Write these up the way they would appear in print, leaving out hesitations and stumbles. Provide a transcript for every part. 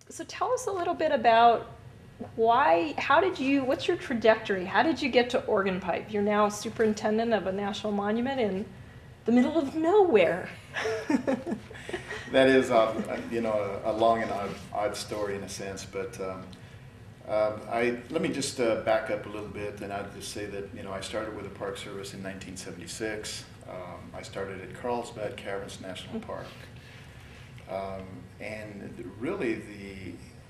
So tell us a little bit about what's your trajectory? How did you get to organ pipe? You're now superintendent of a national monument in the middle of nowhere. That is, a long and odd story in a sense, but let me just back up a little bit, and I'd just say that, I started with the Park Service in 1976. I started at Carlsbad Caverns National Park. And really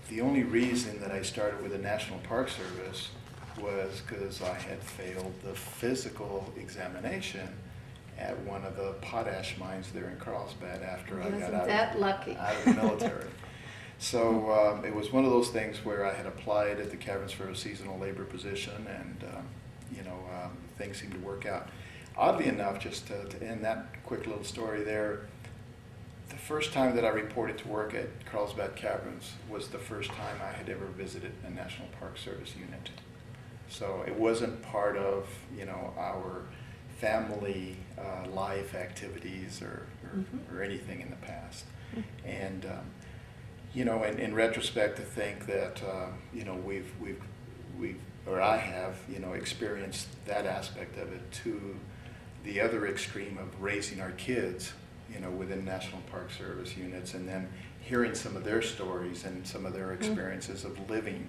the only reason that I started with the National Park Service was because I had failed the physical examination at one of the potash mines there in Carlsbad after I got out of the military. So it was one of those things where I had applied at the caverns for a seasonal labor position, and things seemed to work out. Oddly enough, just to end that quick little story there, the first time that I reported to work at Carlsbad Caverns was the first time I had ever visited a National Park Service unit. So it wasn't part of, our family life activities or anything in the past. And, in retrospect, to think that, I have, experienced that aspect of it to the other extreme of raising our kids, within National Park Service units, and then hearing some of their stories and some of their experiences of living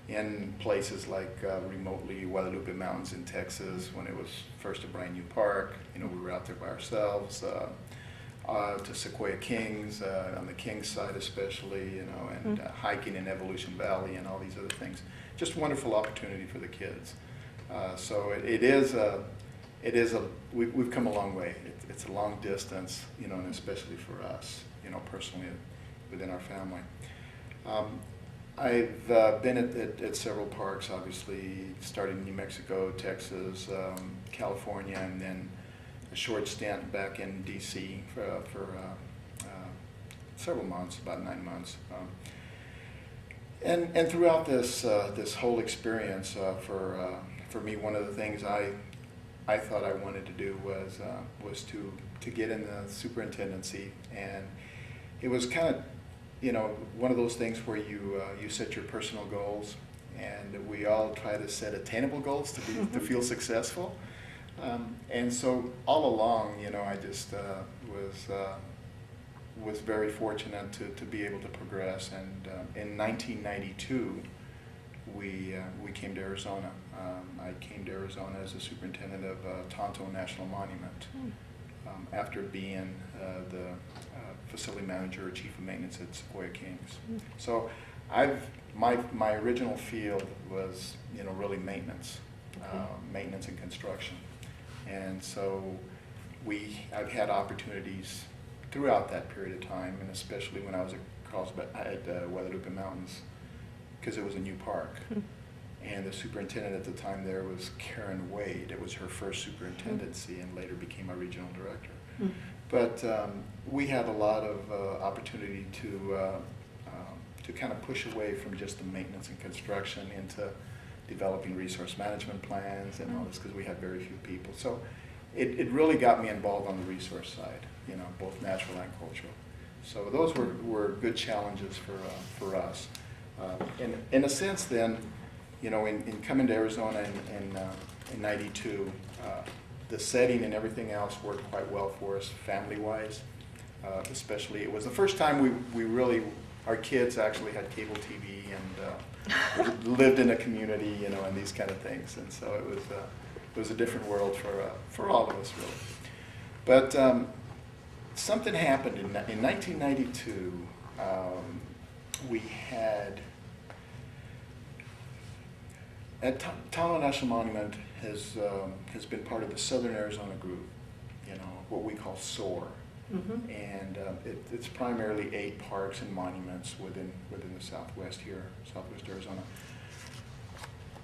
in places like remotely Guadalupe Mountains in Texas when it was first a brand new park. We were out there by ourselves, to Sequoia Kings, on the Kings side especially, and hiking in Evolution Valley and all these other things. Just wonderful opportunity for the kids. So we've come a long way. It's a long distance, and especially for us, personally within our family. I've been at several parks, obviously, starting in New Mexico, Texas, California, and then a short stint back in D.C. for several months, about 9 months. And throughout this whole experience, for me, one of the things I thought I wanted to do was to get in the superintendency, and it was kind of one of those things where you set your personal goals, and we all try to set attainable goals to feel successful, and so all along, I just was very fortunate to be able to progress, and in 1992. We came to Arizona. I came to Arizona as the superintendent of Tonto National Monument, after being the facility manager or chief of maintenance at Sequoia Kings. So my original field was really maintenance, maintenance and construction, and so I've had opportunities throughout that period of time, and especially when I was at Carlsbad at Guadalupe Mountains, because it was a new park. And the superintendent at the time there was Karen Wade. It was her first superintendency and later became our regional director. But we had a lot of opportunity to kind of push away from just the maintenance and construction into developing resource management plans and all this, because we had very few people. So it really got me involved on the resource side, both natural and cultural. So those were good challenges for us. In a sense then, in coming to Arizona in 92, the setting and everything else worked quite well for us family-wise. Especially, it was the first time our kids actually had cable TV and lived in a community, and these kind of things. And so it was a different world for all of us, really. But something happened in 1992. We had at Tonto National Monument has been part of the Southern Arizona group, what we call SOAR, and it's primarily 8 parks and monuments within the Southwest Arizona.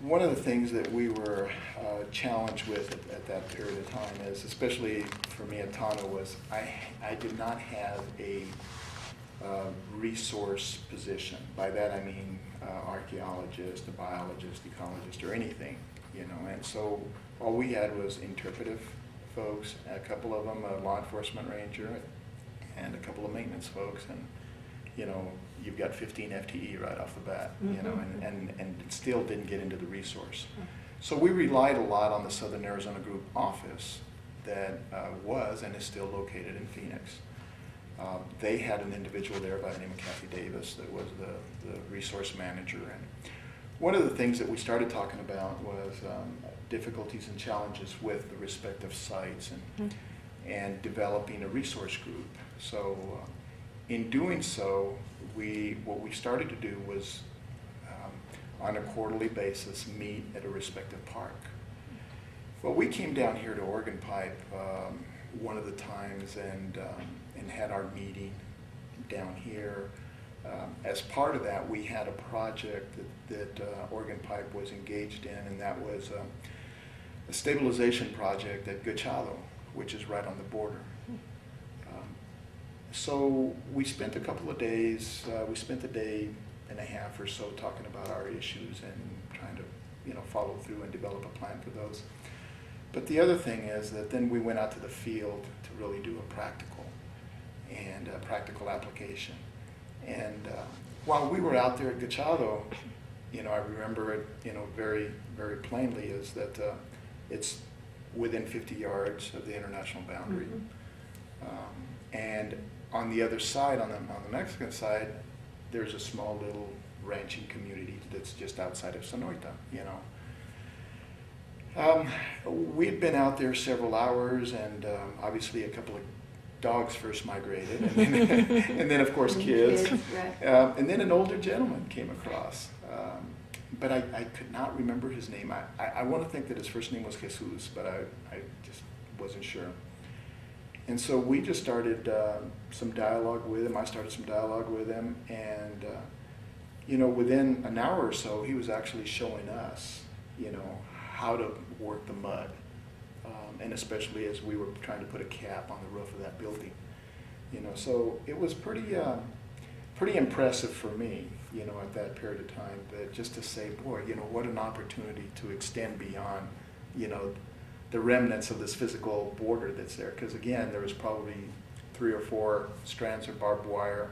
One of the things that we were challenged with at that period of time is, especially for me at Tonto, was I did not have a resource position. By that I mean archaeologist, a biologist, ecologist, or anything, and so all we had was interpretive folks, a couple of them, a law enforcement ranger, and a couple of maintenance folks, you know, you've got 15 FTE right off the bat, you know, and still didn't get into the resource. So we relied a lot on the Southern Arizona Group office that was and is still located in Phoenix. They had an individual there by the name of Kathy Davis that was the resource manager. And one of the things that we started talking about was difficulties and challenges with the respective sites and developing a resource group. So in doing so, what we started to do was on a quarterly basis meet at a respective park. Well, we came down here to Oregon Pipe one of the times and had our meeting down here. As part of that, we had a project that Oregon Pipe was engaged in, and that was a stabilization project at Gachalo, which is right on the border. So we spent a couple of days, we spent a day and a half or so talking about our issues and trying to, you know, follow through and develop a plan for those. But the other thing is that then we went out to the field to really do a practical application. And while we were out there at Gachalo, you know, I remember it, you know, very, very plainly is that it's within 50 yards of the international boundary. And on the other side, on the Mexican side, there's a small little ranching community that's just outside of Sonoita, you know. We had been out there several hours, and obviously a couple of dogs first migrated, and then of course kids, right. and then an older gentleman came across. But I could not remember his name. I want to think that his first name was Jesus, but I just wasn't sure. And so we just started some dialogue with him. I started some dialogue with him, and you know, within an hour or so, he was actually showing us, you know, how to work the mud, and especially as we were trying to put a cap on the roof of that building, you know. So it was pretty impressive for me, you know, at that period of time, that just to say, boy, you know, what an opportunity to extend beyond, you know, the remnants of this physical border that's there. Because again, there was probably 3 or 4 strands of barbed wire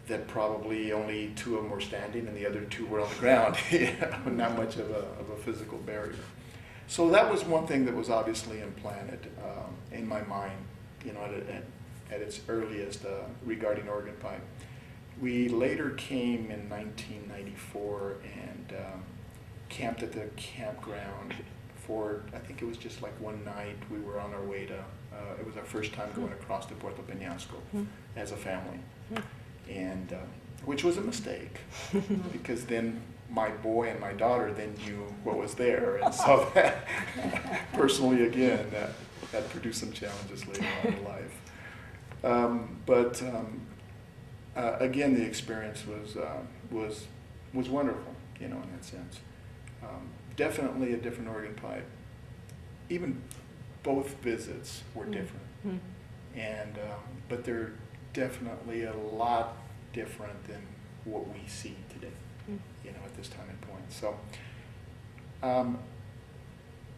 that probably only 2 of them were standing and the other 2 were on the ground. You know, not much of a physical barrier. So that was one thing that was obviously implanted in my mind, you know, at its earliest regarding Oregon Pipe. We later came in 1994 and camped at the campground for, I think it was just like one night. We were on our way to, it was our first time going across to Puerto Peñasco as a family. And which was a mistake, because then my boy and my daughter then knew what was there, and so that personally, again, that produced some challenges later on in life. Again, the experience was wonderful, you know, in that sense. Definitely a different Oregon Pipe. Even both visits were different, and but they're definitely a lot different than what we see today, you know, at this time and point. So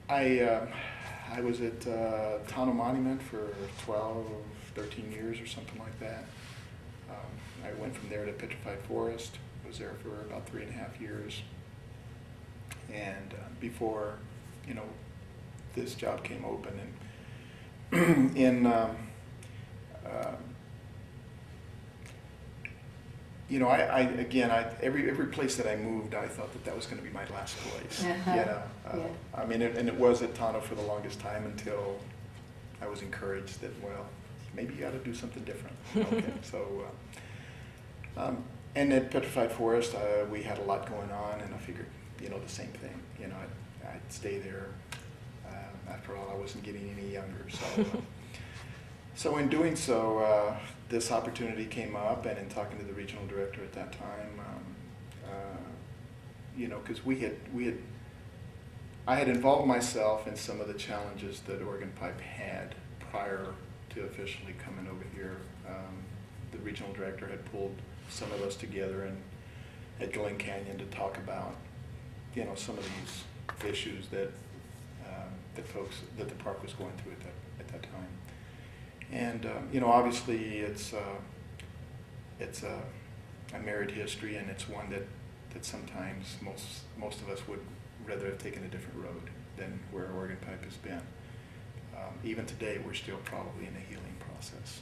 I was at Tano Monument for 12, 13 years or something like that. I went from there to Petrified Forest, was there for about 3.5 years. And before, you know, this job came open, and you know, every place that I moved, I thought that was going to be my last place. You know, I mean, and it was at Tano for the longest time until I was encouraged that, well, maybe you got to do something different. Okay, so, and at Petrified Forest, we had a lot going on, and I figured, you know, the same thing. You know, I'd stay there. After all, I wasn't getting any younger, so. So in doing so, this opportunity came up, and in talking to the regional director at that time, you know, because I had involved myself in some of the challenges that Oregon Pipe had prior to officially coming over here. The regional director had pulled some of us together at Glen Canyon to talk about, you know, some of these issues that the park was going through at that time. And you know, obviously it's it's a married history, and it's one that sometimes most of us would rather have taken a different road than where Organ Pipe has been. Even today, we're still probably in a healing process,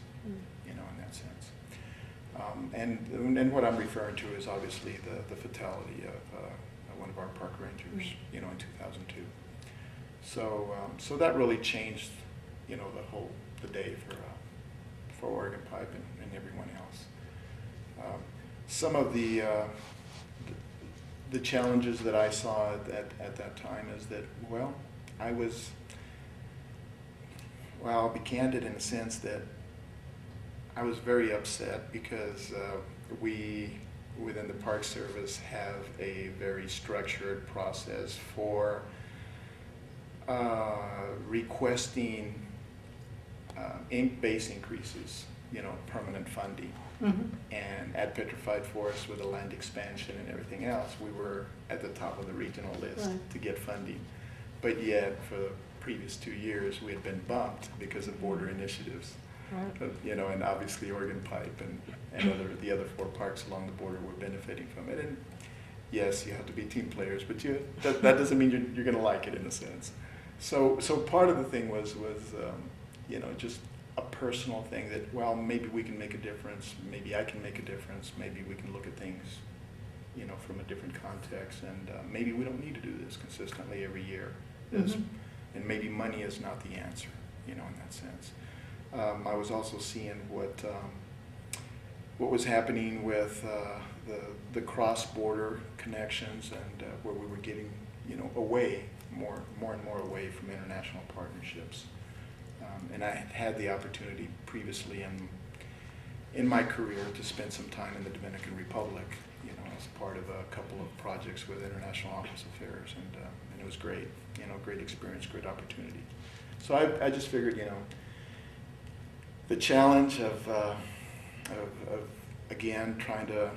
you know, in that sense. And what I'm referring to is obviously the fatality of one of our park rangers, you know, in 2002. So that really changed, you know, the day for Organ Pipe and everyone else. Some of the challenges that I saw at that time is that, well, I'll be candid in the sense that I was very upset because we, within the Park Service, have a very structured process for requesting base increases, you know, permanent funding. Mm-hmm. And at Petrified Forest, with the land expansion and everything else, we were at the top of the regional list Right. to get funding. But yet, for the previous 2 years, we had been bumped because of border initiatives. Right. You know, and obviously Organ Pipe and the other 4 parks along the border were benefiting from it. And yes, you have to be team players, but that doesn't mean you're going to like it in a sense. So part of the thing was you know, just a personal thing that, well, maybe we can make a difference, maybe I can make a difference, maybe we can look at things, you know, from a different context, and maybe we don't need to do this consistently every year. Mm-hmm. And maybe money is not the answer, you know, in that sense. I was also seeing what was happening with the cross-border connections, and where we were getting, you know, away more and more away from international partnerships. And I had the opportunity previously in my career to spend some time in the Dominican Republic, you know, as part of a couple of projects with International Office Affairs, and it was great, you know, great experience, great opportunity. So I just figured, you know, the challenge of again trying to,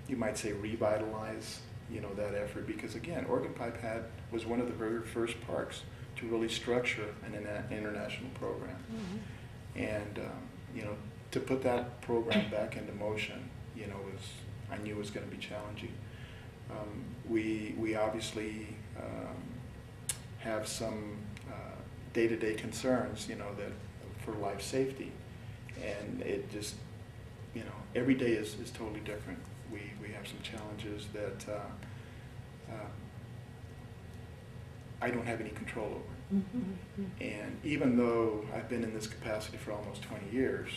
you might say, revitalize, you know, that effort, because again, Organ Pipe was one of the very first parks to really structure an international program. Mm-hmm. And you know, to put that program back into motion, you know, I knew it was going to be challenging. We obviously have some day-to-day concerns, you know, that for life safety, and it just, you know, every day is totally different. We have some challenges that I don't have any control over. Mm-hmm. And even though I've been in this capacity for almost 20 years,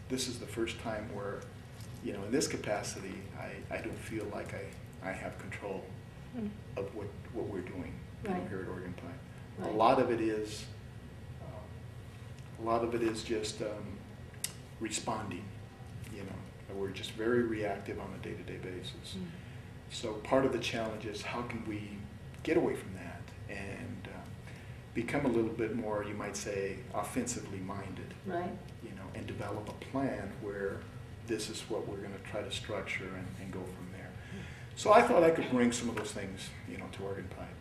this is the first time where, you know, in this capacity, I don't feel like I have control of what we're doing, you know, Right. here at Organ Pipe. Right. A lot of it is just responding, you know. We're just very reactive on a day-to-day basis. Mm. So part of the challenge is how can we get away from that and become a little bit more, you might say, offensively minded, Right. you know, and develop a plan where this is what we're going to try to structure and go from there. So I thought I could bring some of those things, you know, to Organ Pipe.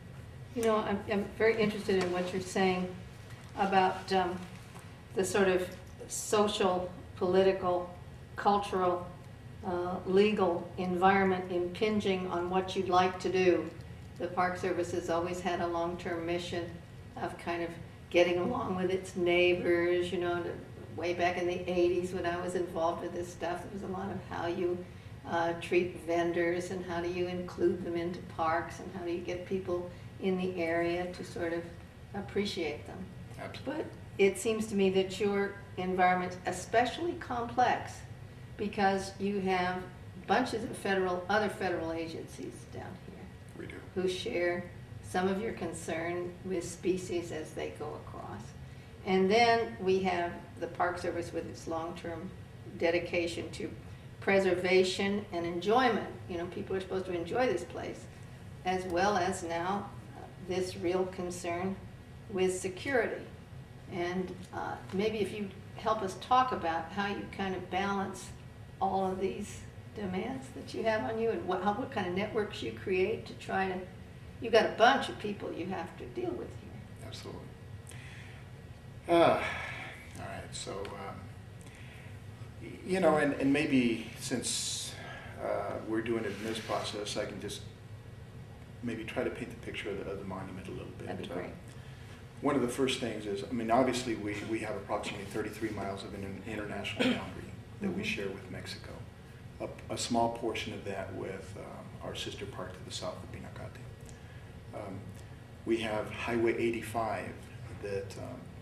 You know, I'm very interested in what you're saying about the sort of social, political, cultural, legal environment impinging on what you'd like to do. The Park Service has always had a long-term mission of kind of getting along with its neighbors, you know, way back in the 80s when I was involved with this stuff, there was a lot of how you treat vendors and how do you include them into parks and how do you get people in the area to sort of appreciate them. Absolutely. But it seems to me that your environment's especially complex because you have bunches of other federal agencies down here We do. who share some of your concern with species as they go across. And then we have the Park Service with its long-term dedication to preservation and enjoyment. You know, people are supposed to enjoy this place, as well as now this real concern with security. And maybe if you help us talk about how you kind of balance all of these demands that you have on you and what kind of networks you create to try to, you've got a bunch of people you have to deal with here. Absolutely. All right, so, You know, and maybe since we're doing it in this process, I can just maybe try to paint the picture of the monument a little bit. That'd be great. One of the first things is, I mean, obviously we have approximately 33 miles of an international boundary that we share with Mexico. A small portion of that with our sister park to the south of Pinacate. We have Highway 85 that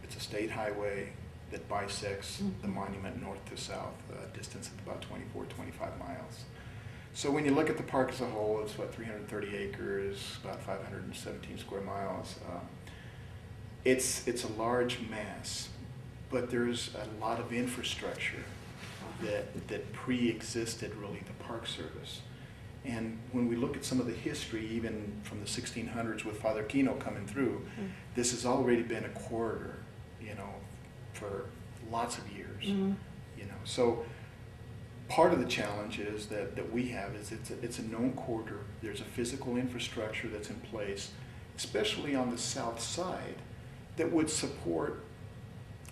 it's a state highway that bisects the monument north to south, a distance of about 24, 25 miles. So when you look at the park as a whole, it's what, 330 acres, about 517 square miles. It's a large mass, but there's a lot of infrastructure that pre-existed really the Park Service. And when we look at some of the history, even from the 1600s with Father Kino coming through, this has already been a corridor, you know, for lots of years, you know. So part of the challenge is that we have is it's a known corridor. There's a physical infrastructure that's in place, especially on the south side, that would support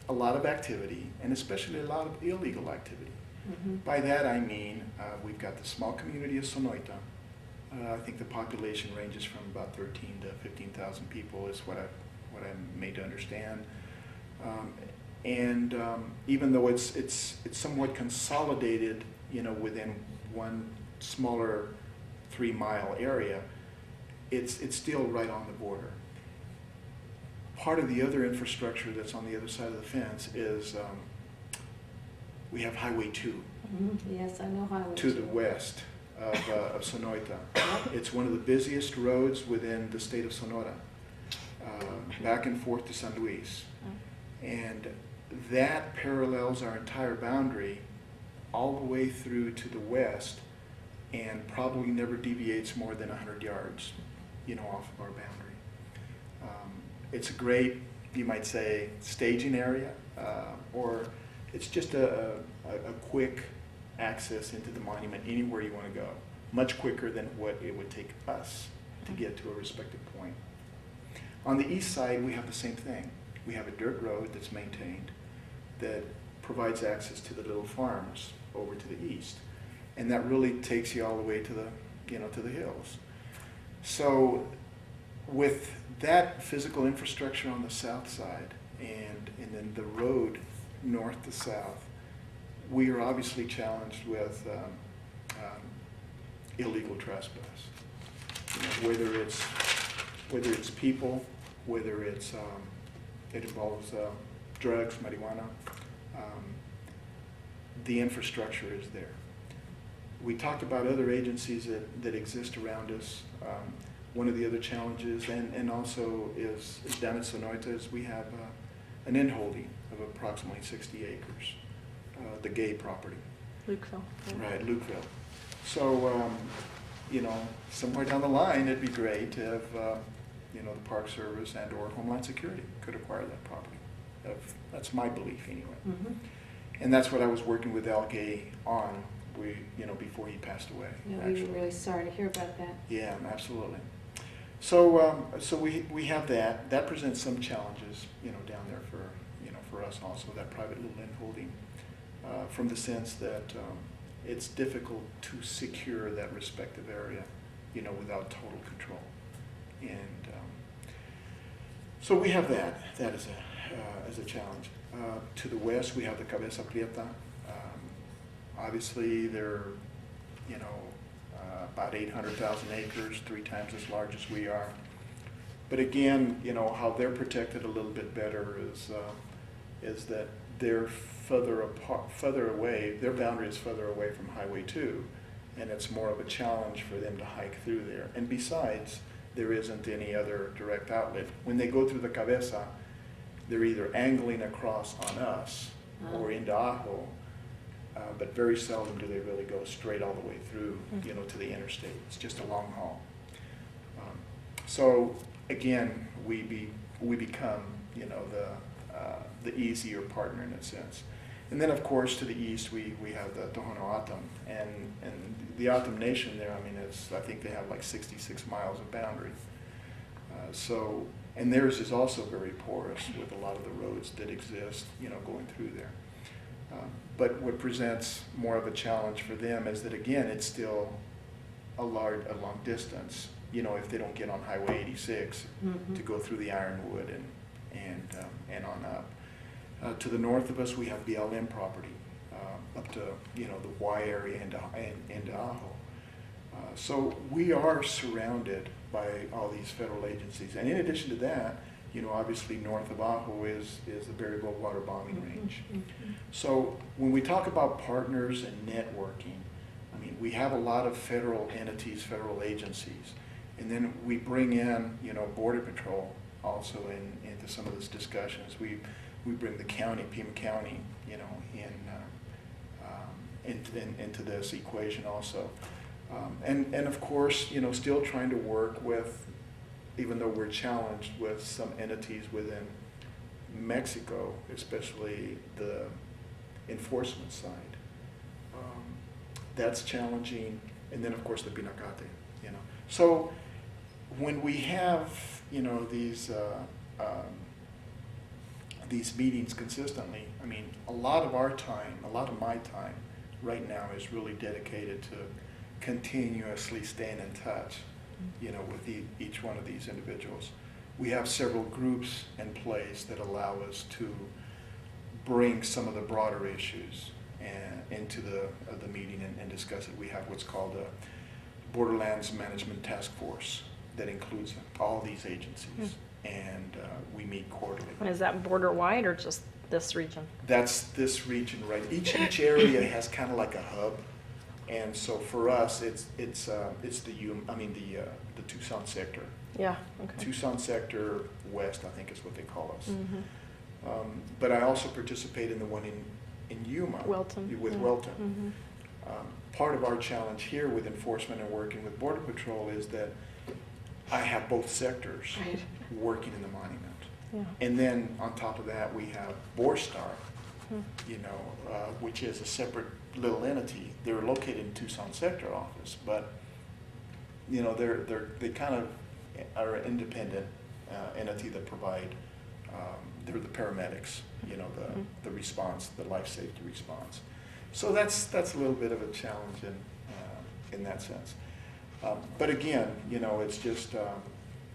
a lot of activity, and especially a lot of illegal activity. By that I mean, we've got the small community of Sonoita. I think the population ranges from about 13 to 15,000 people is what I'm made to understand. Even though it's somewhat consolidated, you know, within one smaller 3-mile area, it's still right on the border. Part of the other infrastructure that's on the other side of the fence is we have Highway 2 Yes, I know Highway to 2. the west of Sonoita. It's one of the busiest roads within the state of Sonora, back and forth to San Luis. And that parallels our entire boundary all the way through to the west, and probably never deviates more than 100 yards, you know, off of our boundary. It's a great, you might say, staging area, or it's just a quick access into the monument anywhere you want to go, much quicker than what it would take us to get to a respective point. On the east side, we have the same thing. We have a dirt road that's maintained that provides access to the little farms over to the east, and that really takes you all the way to the, you know, to the hills. So with that physical infrastructure on the south side and then the road north to south, we are obviously challenged with illegal trespass. You know, whether it's people, whether it's it involves drugs, marijuana, the infrastructure is there. We talked about other agencies that exist around us. One of the other challenges, and also is down in Sonoita, is we have an inholding of approximately 60 acres, the gay property. Lukeville. Yeah. Right, Lukeville. So, you know, somewhere down the line, it'd be great if, you know, the Park Service and or Homeland Security could acquire that property. That's my belief anyway. And that's what I was working with Al Gay on, you know, before he passed away. Yeah, we actually. were really sorry to hear about that. Yeah, absolutely. So, so we have that. That presents some challenges, you know, down there for, you know, for us also, that private little landholding, from the sense that it's difficult to secure that respective area, you know, without total control. And so we have that as a challenge. To the west, we have the Cabeza Prieta. Obviously, they're, you know, about 800,000 acres, 3 times as large as we are. But again, you know, how they're protected a little bit better is that they're further away, their boundary is further away from Highway 2, and it's more of a challenge for them to hike through there. And besides, there isn't any other direct outlet. When they go through the Cabeza, they're either angling across on us or into Ajo, but very seldom do they really go straight all the way through, you know, to the interstate. It's just a long haul. So again, we become, you know, the easier partner in a sense. And then of course to the east we have the Tohono O'odham, and the O'odham Nation there. I mean, I think they have like 66 miles of boundary. So, and theirs is also very porous with a lot of the roads that exist, you know, going through there. But what presents more of a challenge for them is that, again, it's still a long distance, you know, if they don't get on Highway 86 to go through the Ironwood and on up. To the north of us, we have BLM property, up to, you know, the Y area into Ajo. So we are surrounded by all these federal agencies. And in addition to that, you know, obviously north of Ajo is the Berryville Water Bombing Range. So when we talk about partners and networking, I mean, we have a lot of federal entities, federal agencies, and then we bring in, you know, Border Patrol also into some of these discussions. We bring the county, Pima County, you know, into this equation also. And of course, you know, still trying to work with, even though we're challenged with some entities within Mexico, especially the enforcement side. That's challenging. And then of course the Pinacate, you know. So when we have, you know, these meetings consistently, I mean, a lot of our time, a lot of my time right now is really dedicated to continuously staying in touch, you know, with each one of these individuals. We have several groups in place that allow us to bring some of the broader issues into the meeting and discuss it. We have what's called a Borderlands Management Task Force that includes all these agencies, and we meet quarterly. Is that border-wide or just this region? That's this region, right? Each area has kind of like a hub. And so for us, it's the Tucson sector. Yeah, okay. Tucson sector west, I think is what they call us. But I also participate in the one in Yuma. Welton. With Welton. Part of our challenge here with enforcement and working with Border Patrol is that I have both sectors working in the monument. Yeah. And then on top of that, we have Borstar, you know, which is a separate little entity. They're located in Tucson sector office, but you know, they kind of are an independent entity that provide. They're the paramedics, you know, the response, the life safety response. So that's a little bit of a challenge in that sense. But again, you know, it's just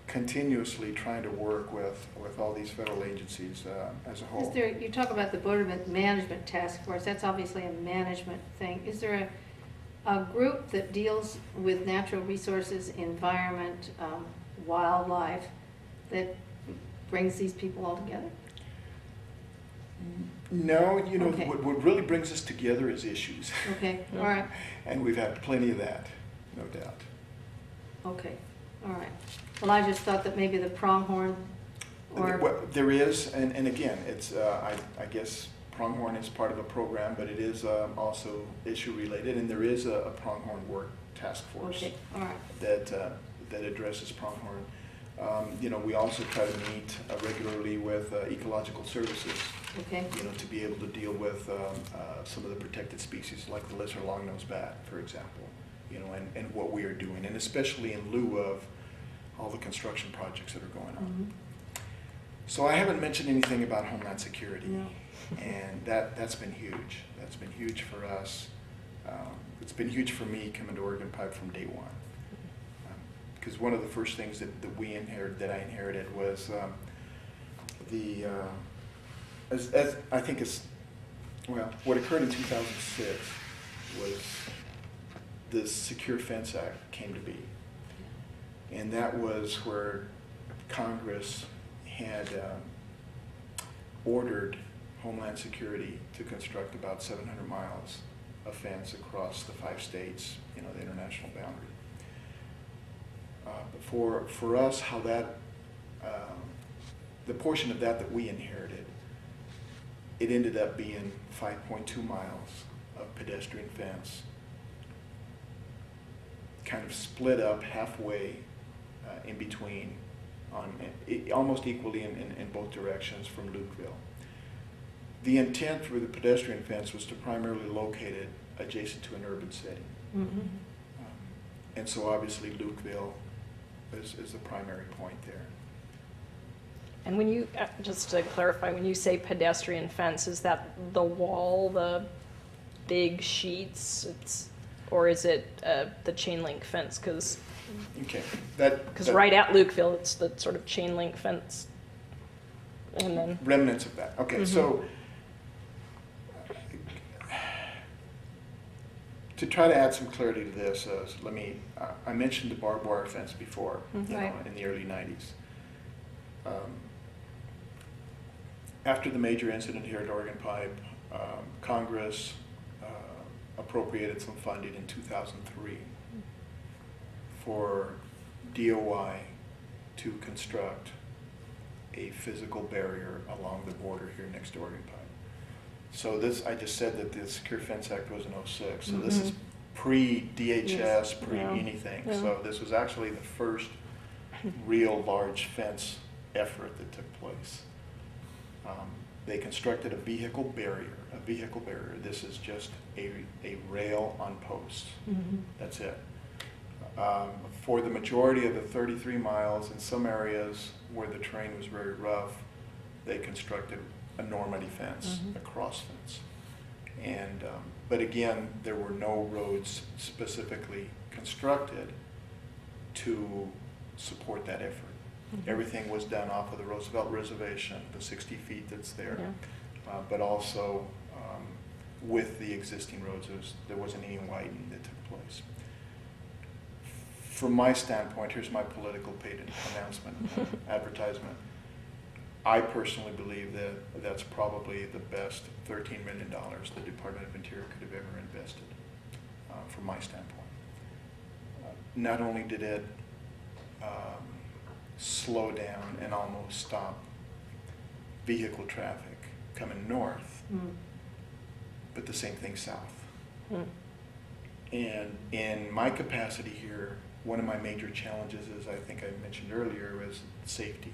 continuously trying to work with all these federal agencies as a whole. You talk about the Border Management Task Force, that's obviously a management thing. Is there a group that deals with natural resources, environment, wildlife, that brings these people all together? No, you know, Okay. what really brings us together is issues. Okay, all right, And we've had plenty of that, no doubt. okay, all right. Well, I just thought that maybe the pronghorn or... Well, there is, and again, it's, I guess pronghorn is part of a program, but it is also issue related, and there is a pronghorn work task force Okay, all right. that addresses pronghorn. You know, we also try to meet regularly with ecological services, Okay, you know, to be able to deal with some of the protected species like the lesser long-nosed bat, for example, you know, and what we are doing, and especially in lieu of all the construction projects that are going on. So I haven't mentioned anything about Homeland Security, No. and that's been huge. That's been huge for us. It's been huge for me coming to Oregon Pipe from day one. Because one of the first things that I inherited was as I think is, well, what occurred in 2006 was the Secure Fence Act came to be. And that was where Congress had ordered Homeland Security to construct about 700 miles of fence across the 5 states, you know, the international boundary. But for us, how that, the portion of that we inherited, it ended up being 5.2 miles of pedestrian fence, kind of split up halfway in between, almost equally in both directions from Lukeville. The intent for the pedestrian fence was to primarily locate it adjacent to an urban setting. And so obviously Lukeville is the primary point there. And when you, just to clarify, when you say pedestrian fence, is that the wall, the big sheets, or is it the chain link fence? Because Okay, right at Lukeville, it's the sort of chain link fence. And then, remnants of that. Okay, so to try to add some clarity to this, I mentioned the barbed wire fence before, Right. in the early 90s. After the major incident here at Oregon Pipe, Congress appropriated some funding in 2003 for DOI to construct a physical barrier along the border here next to Oregon Pipe. So this, I just said that the Secure Fence Act was in '06, so this is pre-DHS, Yes. pre-anything. Yeah. So this was actually the first real large fence effort that took place. They constructed a vehicle barrier. This is just a rail on posts. That's it. For the majority of the 33 miles, in some areas where the terrain was very rough, they constructed a Normandy fence, a cross fence. And, but again, there were no roads specifically constructed to support that effort. Everything was done off of the Roosevelt Reservation, the 60 feet that's there, but also with the existing roads, there wasn't any widening that took place. From my standpoint, here's my political paid announcement, advertisement. I personally believe that that's probably the best $13 million the Department of Interior could have ever invested, from my standpoint. Not only did it slow down and almost stop vehicle traffic coming north, but the same thing south. And in my capacity here, one of my major challenges, as I think I mentioned earlier, is safety.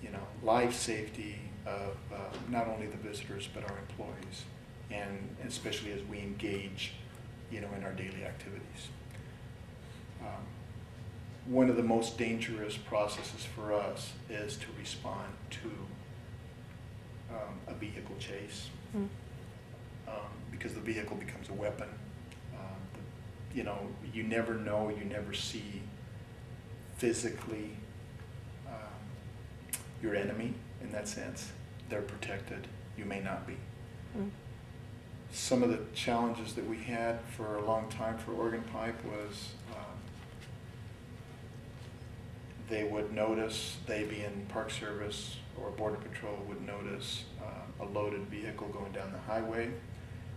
You know, life safety of not only the visitors but our employees, and especially as we engage, you know, in our daily activities. One of the most dangerous processes for us is to respond to a vehicle chase, because the vehicle becomes a weapon. You know, you never know, you never see physically your enemy in that sense. They're protected, you may not be. Some of the challenges that we had for a long time for Oregon Pipe was they would notice, they being Park Service or Border Patrol would notice a loaded vehicle going down the highway.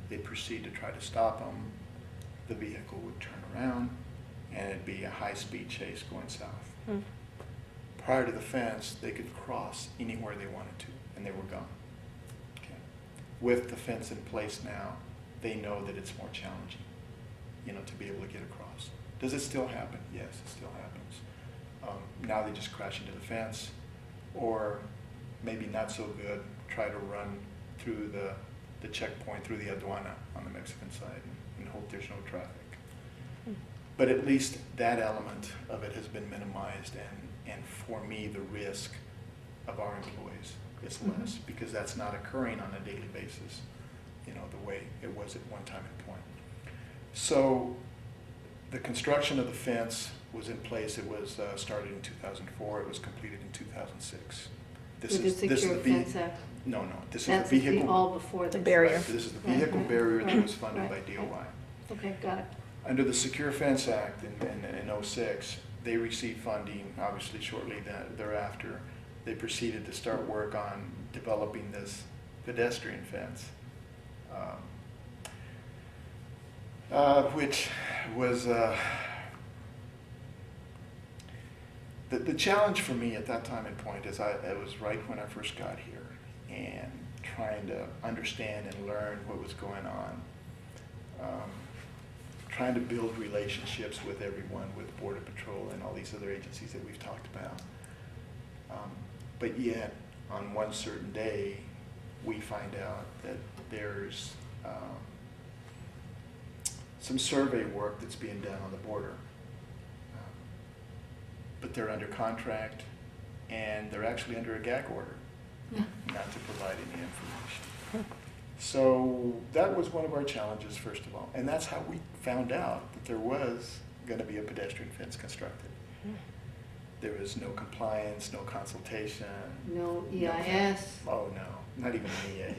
They'd proceed to try to stop them. The vehicle would turn around and it'd be a high-speed chase going south. Prior to the fence, they could cross anywhere they wanted to, and they were gone. Okay. With the fence in place now, they know that it's more challenging, you know, to be able to get across. Does it still happen? Yes, it still happens. Now they just crash into the fence, or maybe not so good, try to run through the checkpoint, through the aduana on the Mexican side, and hope there's no traffic. But at least that element of it has been minimized, and for me, the risk of our employees is less, because that's not occurring on a daily basis, you know, the way it was at one time and point. So the construction of the fence was in place. It was started in 2004. It was completed in 2006. With the Secure Fence Act? No, this is That's the vehicle. all before The this. barrier. Right, this is the vehicle barrier that was funded by Right. DOI. Okay, got it. Under the Secure Fence Act in '06, they received funding, obviously shortly thereafter. They proceeded to start work on developing this pedestrian fence, which was, the challenge for me at that time and point is it was right when I first got here, and trying to understand and learn what was going on. Trying to build relationships with everyone, with Border Patrol and all these other agencies that we've talked about. But yet, on one certain day, we find out that there's some survey work that's being done on the border. But they're under contract, and they're actually under a gag order not to provide any information. So that was one of our challenges, first of all, and that's how we found out that there was going to be a pedestrian fence constructed. There was no compliance, no consultation. No EIS. Oh, no, not even an EA,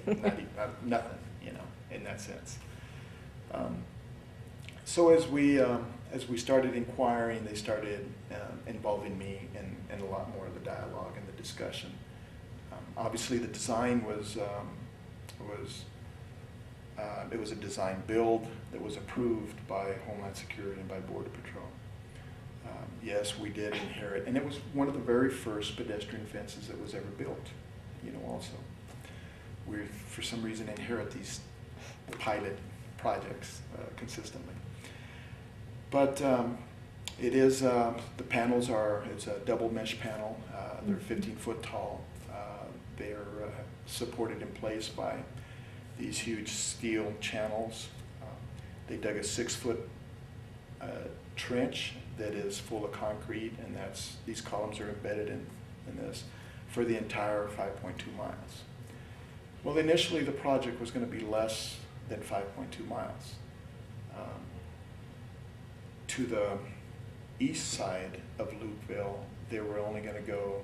nothing, you know, in that sense. So as we started inquiring, they started involving me in a lot more of the dialogue and the discussion. Obviously, the design it was a design build that was approved by Homeland Security and by Border Patrol. Yes, we did inherit, and it was one of the very first pedestrian fences that was ever built, you know, also. We, for some reason, inherit these pilot projects consistently. But it is, the panels are, it's a double mesh panel. They're 15-foot tall. They're supported in place by these huge steel channels. They dug a 6-foot trench that is full of concrete, and these columns are embedded in this for the entire 5.2 miles. Well, initially the project was going to be less than 5.2 miles. To the east side of Loopville, they were only going to go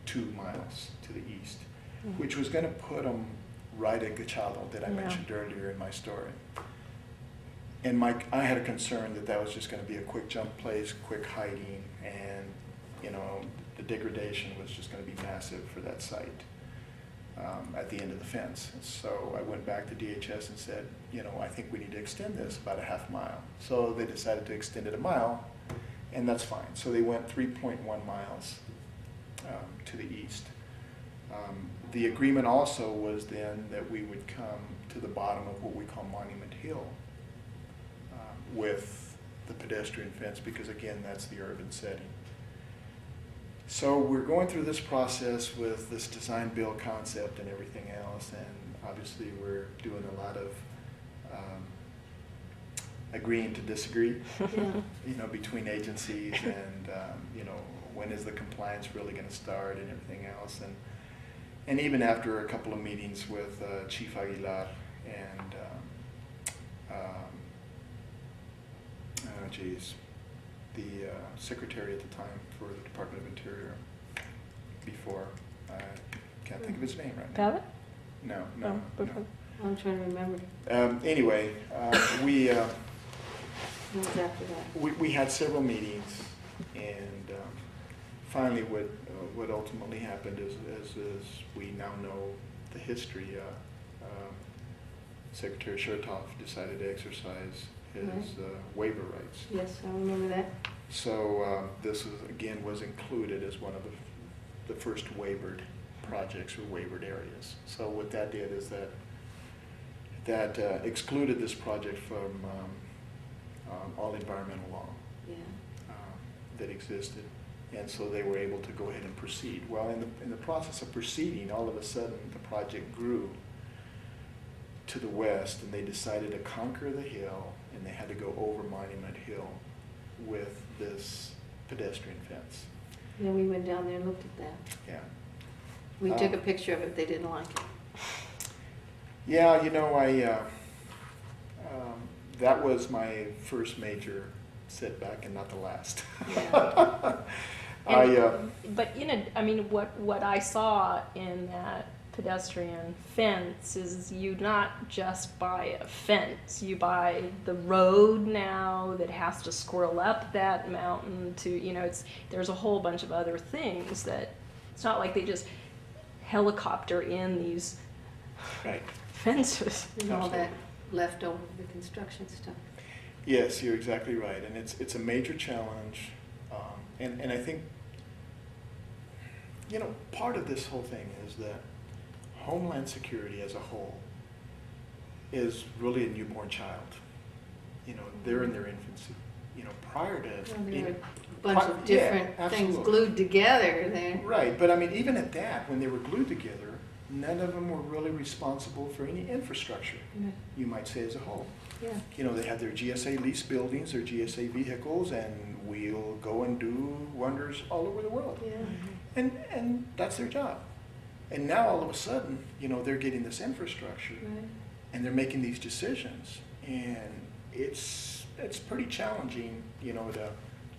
2 miles to the east, which was going to put them right at Gachalo that I mentioned earlier in my story. And I had a concern that was just going to be a quick jump place, quick hiding, and you know, the degradation was just going to be massive for that site at the end of the fence. So I went back to DHS and said, you know, I think we need to extend this about a half mile. So they decided to extend it a mile, and that's fine. So they went 3.1 miles to the east. The agreement also was then that we would come to the bottom of what we call Monument Hill with the pedestrian fence, because again, that's the urban setting. So we're going through this process with this design build concept and everything else, and obviously we're doing a lot of agreeing to disagree, you know, between agencies, and you know, when is the compliance really going to start and everything else. And even after a couple of meetings with Chief Aguilar and the secretary at the time for the Department of Interior, before, I can't think of his name right now. Babbitt? No. I'm trying to remember. Anyway, What was after that? we had several meetings, and finally what ultimately happened is we now know the history. Secretary Chertoff decided to exercise his waiver rights. Yes, I remember that. So this was included as one of the first waivered projects or waivered areas. So what that did is that excluded this project from all environmental law that existed, and so they were able to go ahead and proceed. Well, in the process of proceeding, all of a sudden the project grew to the west, and they decided to conquer the hill, and they had to go over Monument Hill with this pedestrian fence. Yeah, we went down there and looked at that. Yeah. We took a picture of it, they didn't like it. Yeah, you know, that was my first major setback, and not the last. Yeah. But I mean, what I saw in that pedestrian fence is you not just buy a fence, you buy the road now that has to squirrel up that mountain to, you know, there's a whole bunch of other things that it's not like they just helicopter in these fences. And all that left over, the construction stuff. Yes, you're exactly right, and it's a major challenge, and I think, you know, part of this whole thing is that Homeland Security as a whole is really a newborn child. You know, they're in their infancy. You know, prior to Well, there were a bunch of different things glued together there. Right, but I mean, even at that, when they were glued together, none of them were really responsible for any infrastructure, Right. you might say, as a whole. Yeah. You know, they had their GSA lease buildings, their GSA vehicles, and we'll go and do wonders all over the world. Yeah. And that's their job. And now all of a sudden, you know, they're getting this infrastructure, Right. and they're making these decisions, and it's pretty challenging, you know,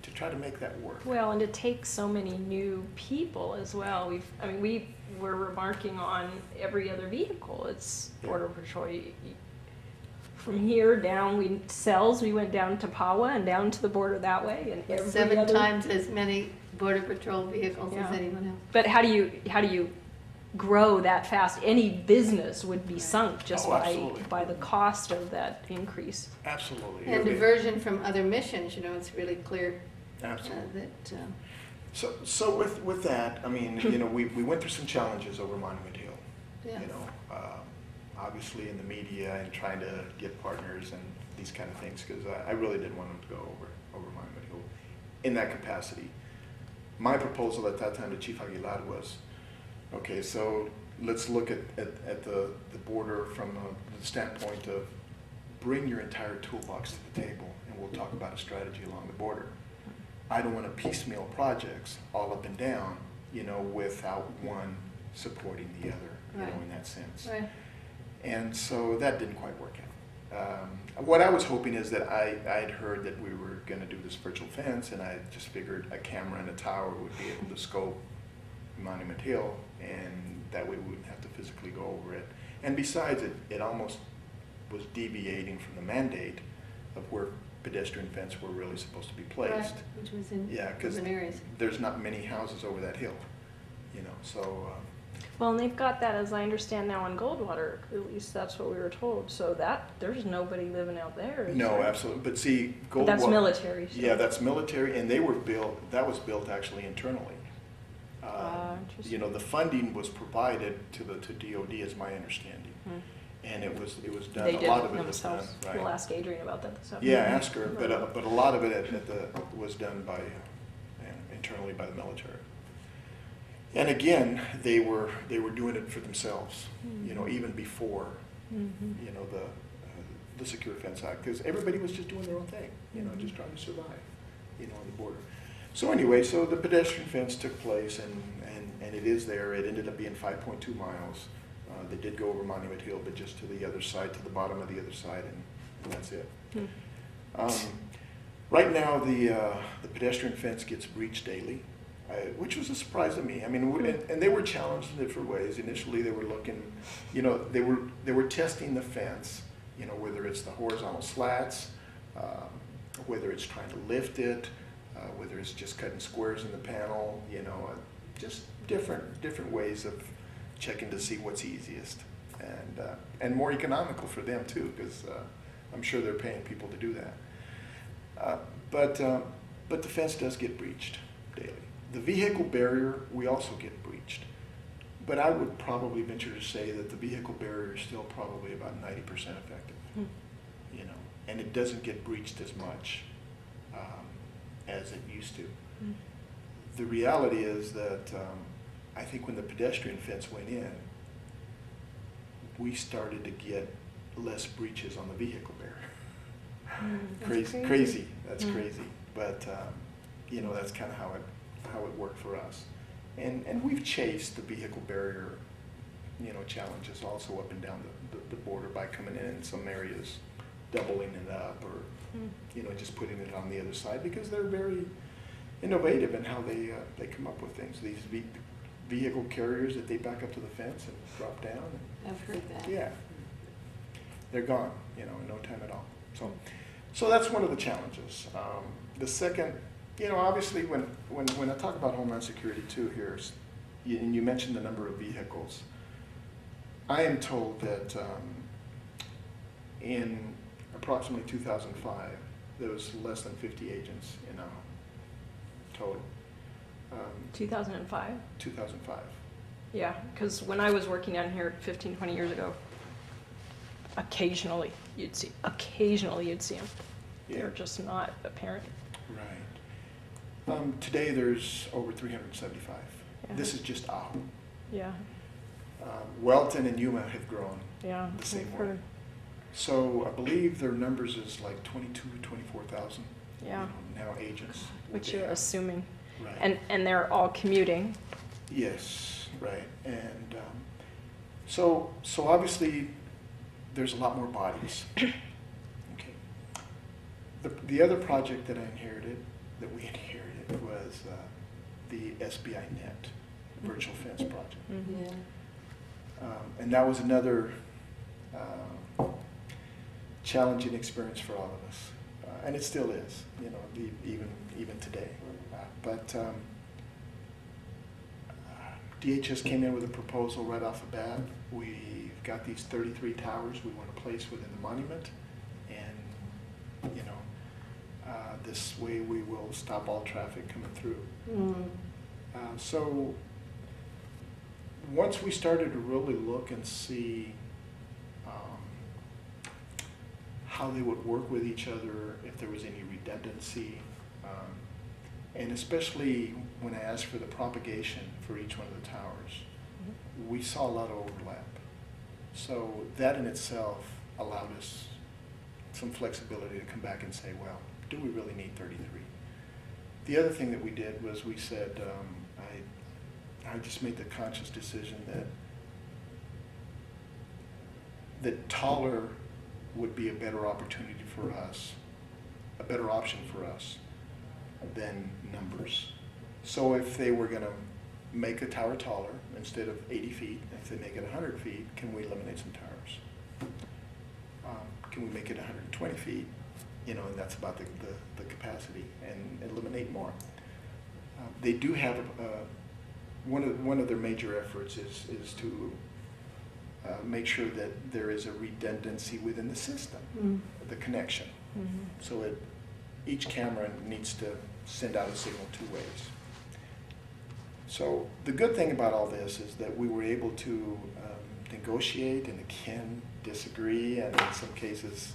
to try to make that work. Well, and to take so many new people as well. We were remarking on every other vehicle. It's Yeah. Border Patrol. From here down, we went down to Pawa and down to the border that way, and every 7 other, times as many Border Patrol vehicles Yeah. as anyone else. But how do you grow that fast? Any business would be Right. sunk just Oh, absolutely. by the cost of that increase. Absolutely. And diversion from other missions, you know, it's really clear Absolutely. that, So with that, I mean, you know, we went through some challenges over Monument Hill. yeah. You know, obviously in the media and trying to get partners and these kind of things, because I really didn't want them to go over Monument Hill in that capacity. My proposal at that time to Chief Aguilar was, okay, so let's look at the border from the standpoint of bring your entire toolbox to the table, and we'll talk about a strategy along the border. I don't want to piecemeal projects all up and down, you know, without one supporting the other, you know, Right. in that sense. Right. And so that didn't quite work out. What I was hoping is that I'd heard that we were going to do this virtual fence, and I just figured a camera and a tower would be able to scope Monument Hill, and that way we wouldn't have to physically go over it. And besides, it almost was deviating from the mandate of where pedestrian fence were really supposed to be placed. Right, which was in Yeah, because urban areas. there's not many houses over that hill, you know, so. Well, and they've got that, as I understand now, in Goldwater. At least that's what we were told. So there's nobody living out there. is No, there? absolutely, but see, But that's military. So. Yeah, that's military, and that was built actually internally. Interesting. You know, the funding was provided to DOD, is my understanding, Hmm. and it was done, They a did lot it of it was done, themselves. right? We'll ask Adrian about that this Yeah, afternoon. ask her, but a lot of it was done by, internally by the military. And again, they were doing it for themselves, you know, even before, Mhm. you know, the Secure Fence Act, because everybody was just doing their own thing, you know, Mhm. just trying to survive, you know, on the border. So anyway, so the pedestrian fence took place, and it is there. It ended up being 5.2 miles. They did go over Monument Hill, but just to the other side, to the bottom of the other side, and that's it. Hmm. Right now, the pedestrian fence gets breached daily, which was a surprise to me. I mean, and they were challenged in different ways. Initially, they were looking, you know, they were testing the fence, you know, whether it's the horizontal slats, whether it's trying to lift it, whether it's just cutting squares in the panel, you know, just different ways of checking to see what's easiest and more economical for them too, because I'm sure they're paying people to do that. But the fence does get breached daily. The vehicle barrier, we also get breached. But I would probably venture to say that the vehicle barrier is still probably about 90% effective, Hmm. you know, and it doesn't get breached as much as it used to. Hmm. The reality is that I think when the pedestrian fence went in, we started to get less breaches on the vehicle barrier. Hmm. Crazy. That's Mm. crazy. But you know, that's kind of how it worked for us. And we've chased the vehicle barrier, you know, challenges also up and down the border by coming in some areas, doubling it up, or Hmm. you know, just putting it on the other side, because they're very innovative in how they come up with things. These vehicle carriers that they back up to the fence and drop down. I've heard that. Yeah, they're gone, you know, in no time at all. So that's one of the challenges. The second, you know, obviously when I talk about Homeland Security too here, and you mentioned the number of vehicles, I am told that in approximately 2005, there was less than 50 agents in total. 2005. 2005. Yeah, because when I was working down here 15, 20 years ago, occasionally you'd see them. Yeah. They're just not apparent. Right. Today there's over 375. Yeah. This is just Ahu. Yeah. Welton and Yuma have grown Yeah, the same we've way. heard. So I believe their numbers is like 24,000 Yeah, now agents. which they you're have. assuming. Right. And they're all commuting. Yes, right. And so obviously there's a lot more bodies. Okay. The other project that we inherited was the SBI Net virtual fence project. Mhm. Yeah. And that was another challenging experience for all of us. And it still is, even today. But DHS came in with a proposal right off the bat. We've got these 33 towers we want to place within the monument. And, this way we will stop all traffic coming through. Mm. So once we started to really look and see how they would work with each other, if there was any redundancy, and especially when I asked for the propagation for each one of the towers, we saw a lot of overlap. So that in itself allowed us some flexibility to come back and say, well, do we really need 33? The other thing that we did was we said, I just made the conscious decision that taller would be a better opportunity for us, a better option for us than numbers. So if they were gonna make a tower taller, instead of 80 feet, if they make it 100 feet, can we eliminate some towers? Can we make it 120 feet? And that's about the capacity, and eliminate more. They do have, one of their major efforts is to make sure that there is a redundancy within the system, the connection. Mhm. So each camera needs to send out a signal 2 ways. So the good thing about all this is that we were able to negotiate and again disagree, and in some cases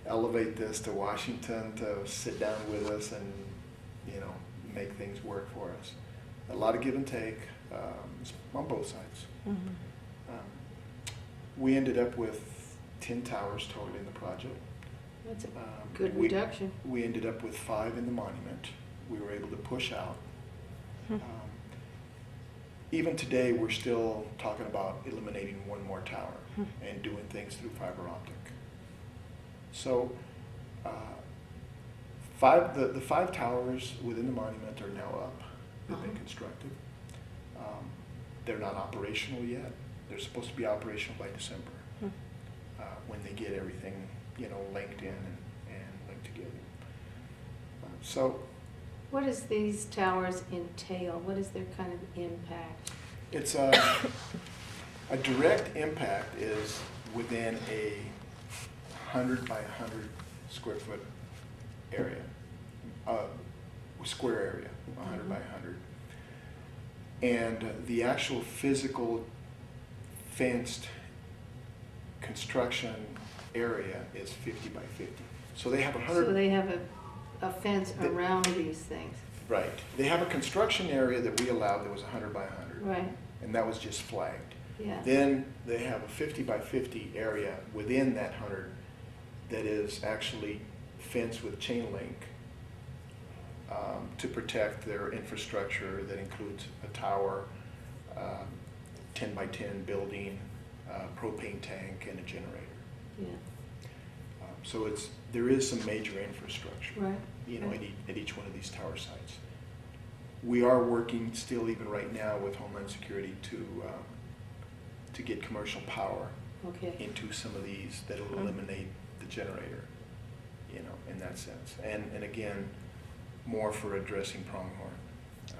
elevate this to Washington to sit down with us and make things work for us. A lot of give and take on both sides. Mhm. We ended up with 10 towers total in the project. That's a good we- reduction. We ended up with 5 in the monument. We were able to push out. Hmm. Even today, we're still talking about eliminating 1 more tower Hmm. and doing things through fiber optic. So the 5 towers within the monument are now up. They've been Uh-huh. constructed. They're not operational yet. They're supposed to be operational by December, Hmm. when they get everything, linked in and linked together. So What does these towers entail? What is their kind of impact? it's a direct impact is within a 100 by 100 square foot area, square area, 100 by 100. And the actual physical fenced construction area is 50 by 50. So they have 100. So they have a fence The- around these things, Right. They have a construction area that we allowed that was 100 by 100. right? And that was just flagged. Yeah. Then they have a 50 by 50 area within that 100 that is actually fenced with chain link to protect their infrastructure. That includes a tower, 10 by 10 building, propane tank, and a generator. Yeah, So there is some major infrastructure, right. at each one of these tower sites. We are working still, even right now, with Homeland Security to get commercial power Okay. into some of these that will eliminate the generator, in that sense. And again, more for addressing pronghorn.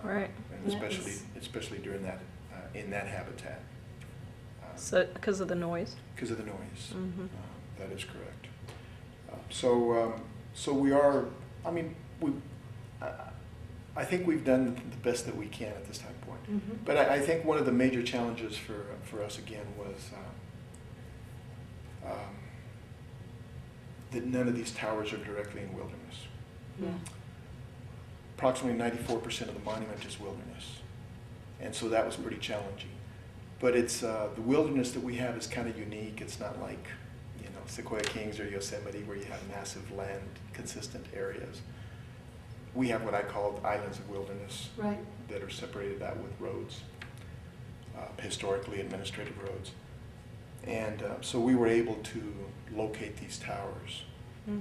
Right. And Yeah, especially during that, in that habitat. So, because of the noise? Because of the noise. Mhm. That is correct. So we are, I think we've done the best that we can at this time point. Mhm. But I think one of the major challenges for us again was that none of these towers are directly in wilderness. Yeah. Approximately 94% of the monument is wilderness. And so that was pretty challenging. But it's the wilderness that we have is kind of unique. It's not like, you know, Sequoia Kings or Yosemite where you have massive land, consistent areas. We have what I call islands of wilderness Right. that are separated out with roads, historically administrative roads. And so we were able to locate these towers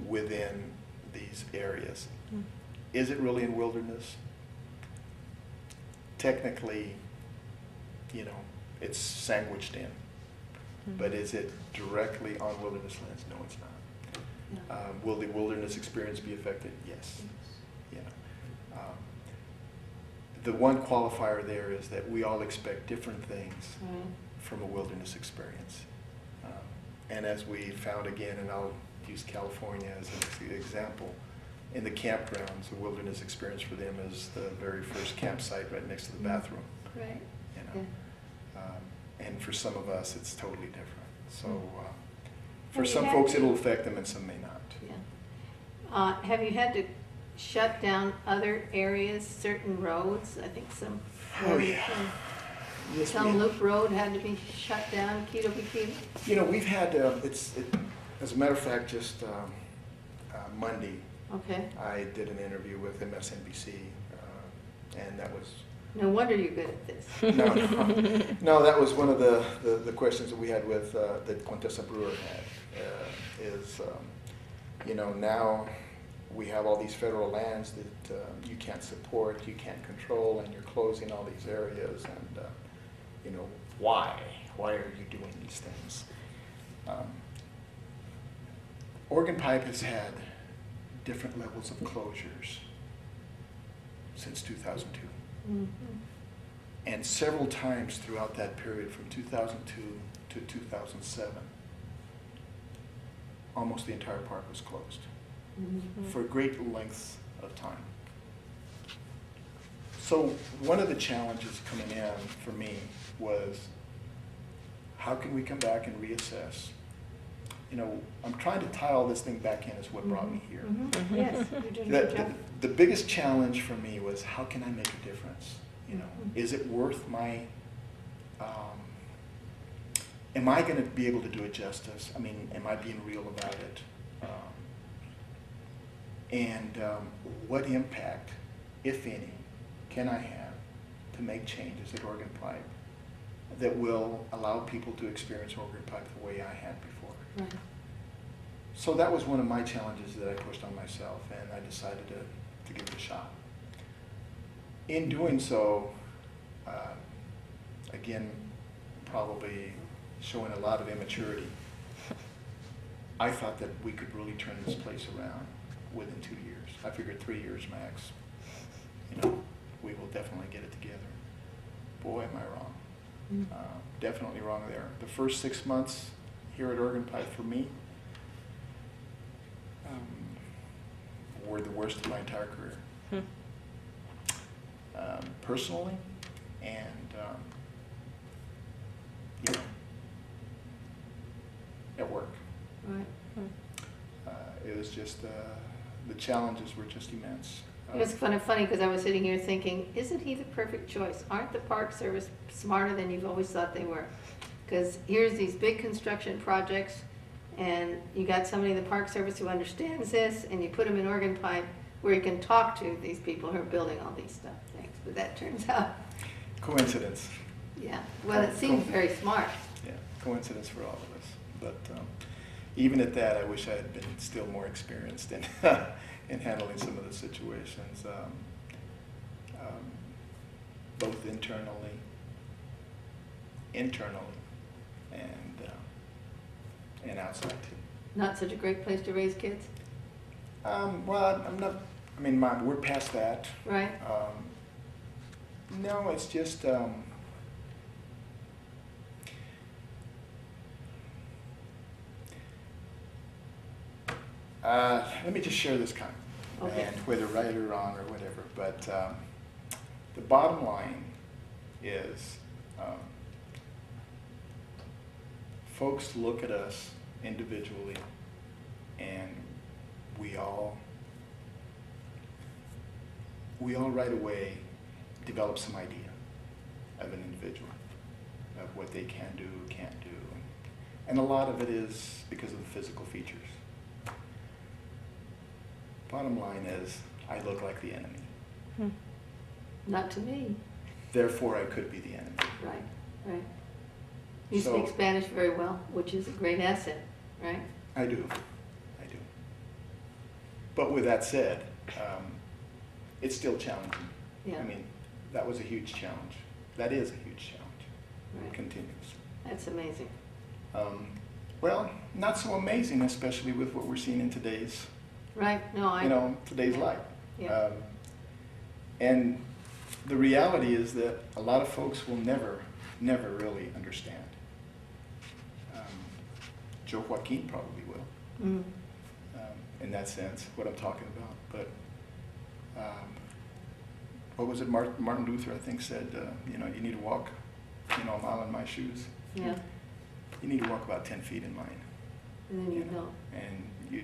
within these areas. Is it really in wilderness? Technically, you know, it's sandwiched in. But is it directly on wilderness lands? No, it's not. Yeah. Will the wilderness experience be affected? Yes. You know, the one qualifier there is that we all expect different things Right. from a wilderness experience. And as we found again, and I'll use California as an example, in the campgrounds, the wilderness experience for them is the very first campsite right next to the bathroom. Right. You know? And for some of us, it's totally different. So for Have you some had folks, to- it'll affect them and some may not. Yeah. Have you had to shut down other areas, certain roads? I think some. Oh, yeah. Yes, Some we- Loop Road had to be shut down, Keto Bikini. You know, we've had, as a matter of fact, just Monday, Okay. I did an interview with MSNBC, and that was, No wonder you're good at this. no, that was one of the questions that we had with, that Contessa Brewer had, is, you know, now we have all these federal lands that you can't support, you can't control, and you're closing all these areas, and, you know, why? Why are you doing these things? Oregon Pipe has had different levels of closures since 2002. Mhm. And several times throughout that period from 2002 to 2007, almost the entire park was closed Mhm. for great lengths of time. So one of the challenges coming in for me was, how can we come back and reassess? You know, I'm trying to tie all this thing back in as what brought me here. Mhm. Yes, you're doing a good job. The biggest challenge for me was, how can I make a difference? You know, Mhm. is it worth my, am I gonna be able to do it justice? I mean, am I being real about it? What impact, if any, can I have to make changes at Oregon Pipe that will allow people to experience Oregon Pipe the way I had before? Right. So that was one of my challenges that I pushed on myself, and I decided to give it a shot. In doing so, again, probably showing a lot of immaturity, I thought that we could really turn this place around within 2 years. I figured 3 years max. You know, we will definitely get it together. Boy, am I wrong. Mm. Definitely wrong there. The first 6 months here at Oregon Pipe for me were the worst of my entire career. Personally, and you know, at work. Right. It was just, the challenges were just immense. It was kind of funny because I was sitting here thinking, isn't he the perfect choice? Aren't the Park Service smarter than you've always thought they were? Because here's these big construction projects, and you got somebody in the Park Service who understands this, and you put them in Oregon Pipe where you can talk to these people who are building all these stuff. Thanks, but that turns out, Coincidence. yeah. Well, it seems very smart. Yeah, coincidence for all of us. But even at that, I wish I had been still more experienced in, in handling some of the situations, both internally, and outside too. Not such a great place to raise kids, Well, I'm not, I mean, we're past that. right? No, it's just, let me just share this comment, Okay. and whether right or wrong or whatever, but the bottom line is, folks look at us individually, and we all right away develop some idea of an individual. of what they can do, can't do. And a lot of it is because of the physical features. Bottom line is, I look like the enemy. Hmm. Not to me. Therefore, I could be the enemy. Right, right. You So- speak Spanish very well, which is a great asset, right? I do. But with that said, it's still challenging. Yeah. I mean, that was a huge challenge. That is a huge challenge. It Right. continues. That's amazing. Well, not so amazing, especially with what we're seeing in today's, Right, no, today's yeah. life. Yeah. And the reality is that a lot of folks will never really understand. Joe Joaquin probably will. Mm. In that sense, what I'm talking about. But what was it? Martin Luther, I think, said, you need to walk, a mile in my shoes. Yeah, You need to walk about 10 feet in mine. and then you know. And you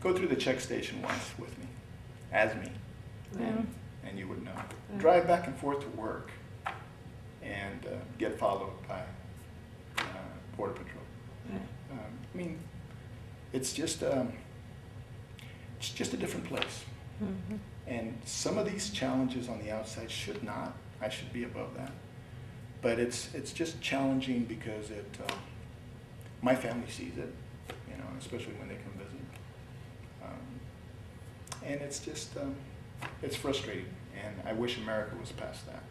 go through the check station once with me, as me, and you would know. Right. Drive back and forth to work, and get followed by Border Patrol. Right. I mean, it's just a different place. Mhm. And some of these challenges on the outside I should be above that. But it's just challenging because my family sees it, especially when they come visit. And it's just, it's frustrating. And I wish America was past that,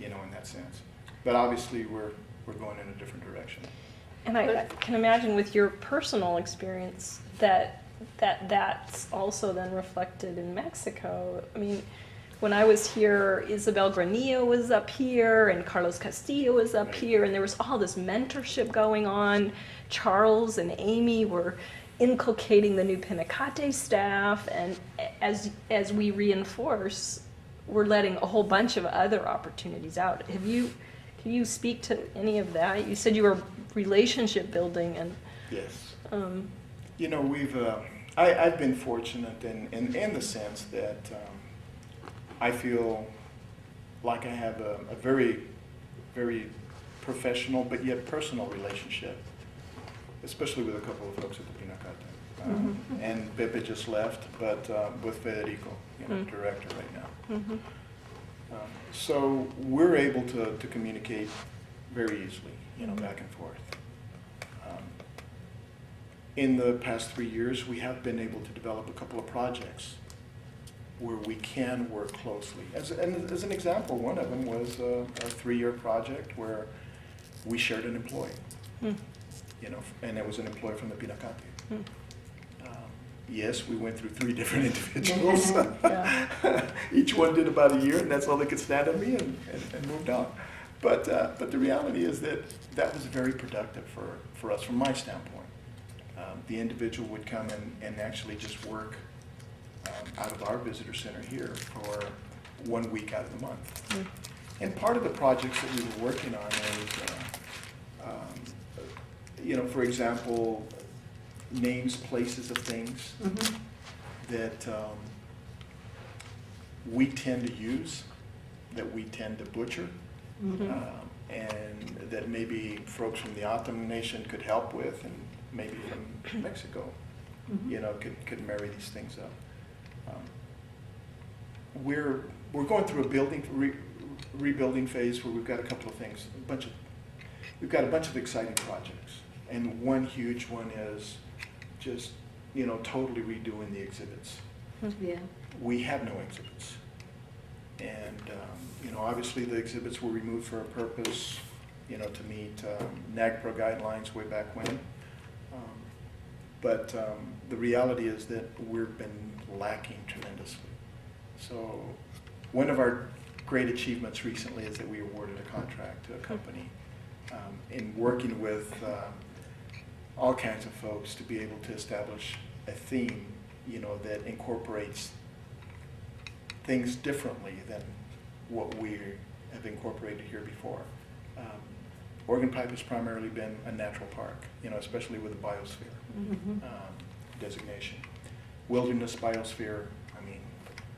Yeah. in that sense. But obviously, we're going in a different direction. And I can imagine with your personal experience that's also then reflected in Mexico. I mean, when I was here, Isabel Granillo was up here, and Carlos Castillo was up here, and there was all this mentorship going on. Charles and Amy were inculcating the new Pinacate staff, and as we reinforce, we're letting a whole bunch of other opportunities out. Can you speak to any of that? You said you were relationship building, and Yes. I've been fortunate in the sense that I feel like I have a very, very professional but yet personal relationship, especially with a couple of folks at the Pinacate. And Pepe just left, but with Federico, director right now. So we're able to communicate very easily, back and forth. In the past 3 years, we have been able to develop a couple of projects where we can work closely. As an example, one of them was a 3-year project where we shared an employee, and it was an employee from the Pinacate. Yes, we went through 3 different individuals. Yeah. Each one did about a year, and that's all they could stand of me, and moved on. But the reality is that was very productive for us, from my standpoint. The individual would come and actually just work out of our visitor center here for 1 week out of the month. And part of the projects that we were working on is, for example, names, places of things that we tend to use, that we tend to butcher, and that maybe folks from the Atom Nation could help with, and maybe from Mexico, could marry these things up. We're going through a rebuilding phase where we've got a couple of things, we've got a bunch of exciting projects, and one huge one is just, totally redoing the exhibits. Yeah. We have no exhibits. And, obviously the exhibits were removed for a purpose, to meet NAGPRA guidelines way back when. But the reality is that we've been lacking tremendously. So one of our great achievements recently is that we awarded a contract to a company in working with all kinds of folks to be able to establish a theme, that incorporates things differently than what we have incorporated here before. Oregon Pipe has primarily been a natural park, especially with the biosphere designation. Wilderness biosphere,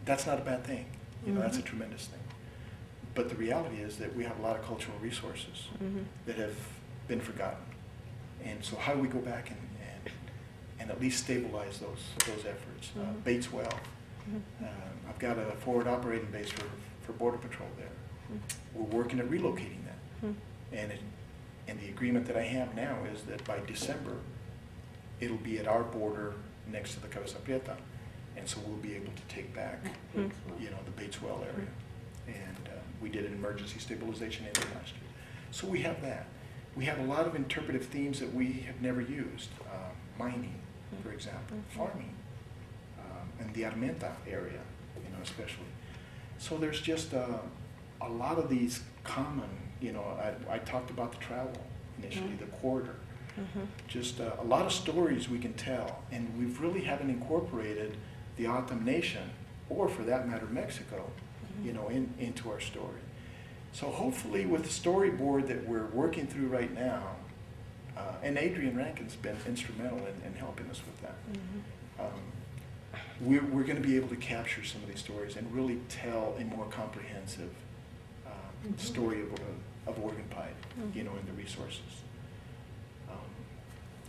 that's not a bad thing. That's a tremendous thing. But the reality is that we have a lot of cultural resources that have been forgotten. And so how do we go back and at least stabilize those efforts? Bates Well. I've got a forward operating base for Border Patrol there. We're working at relocating that. And the agreement that I have now is that by December, it'll be at our border next to the Cabeza Prieta. And so we'll be able to take back, the Bates Well area. And we did an emergency stabilization in last year. So we have that. We have a lot of interpretive themes that we have never used. Mining, for example, farming, and the Armenta area, especially. So there's just a lot of these common, I talked about the travel initially, the corridor. Just a lot of stories we can tell, and we really haven't incorporated the Autumn Nation, or for that matter, Mexico, into our story. So hopefully with the storyboard that we're working through right now, and Adrian Rankin's been instrumental in helping us with that, we're going to be able to capture some of these stories and really tell a more comprehensive story of Oregon Pipe, and the resources.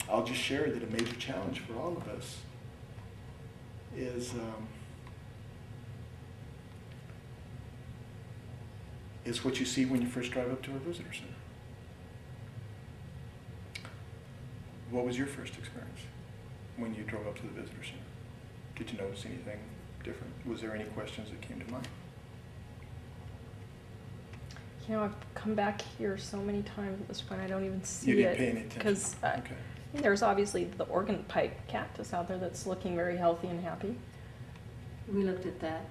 I'll just share that a major challenge for all of us is what you see when you first drive up to our visitor center. What was your first experience when you drove up to the visitor center? Did you notice anything different? Was there any questions that came to mind? I've come back here so many times at this point, I don't even see You didn't it. pay any attention? Because Okay. there's obviously the Oregon Pipe cactus out there that's looking very healthy and happy. We looked at that.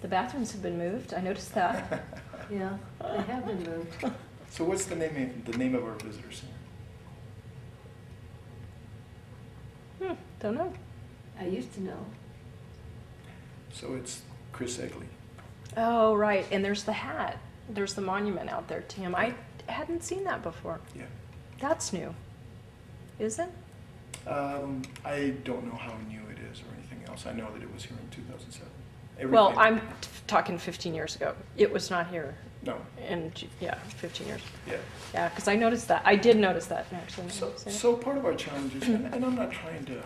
The bathrooms have been moved, I noticed that. Yeah, they have been moved. So what's the name of our visitor center? Don't know. I used to know. So it's Chris Egley. Oh, right, and there's the hat. There's the monument out there to him. I hadn't seen that before. Yeah. That's new, is it? I don't know how new it is or anything else. I know that it was here in 2007. Well, Everything- I'm talking 15 years ago. It was not here No. in, 15 years. Yeah. Yeah, because I noticed that. I did notice that, actually. So part of our challenge is, and I'm not trying to,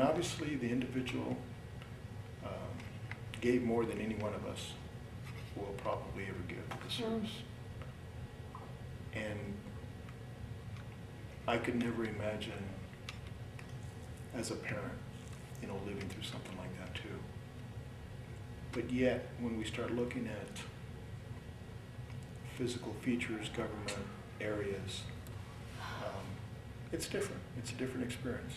obviously the individual gave more than any one of us will probably ever give the service. And I could never imagine as a parent, living through something like that too. But yet, when we start looking at physical features, government areas, it's different. It's a different experience.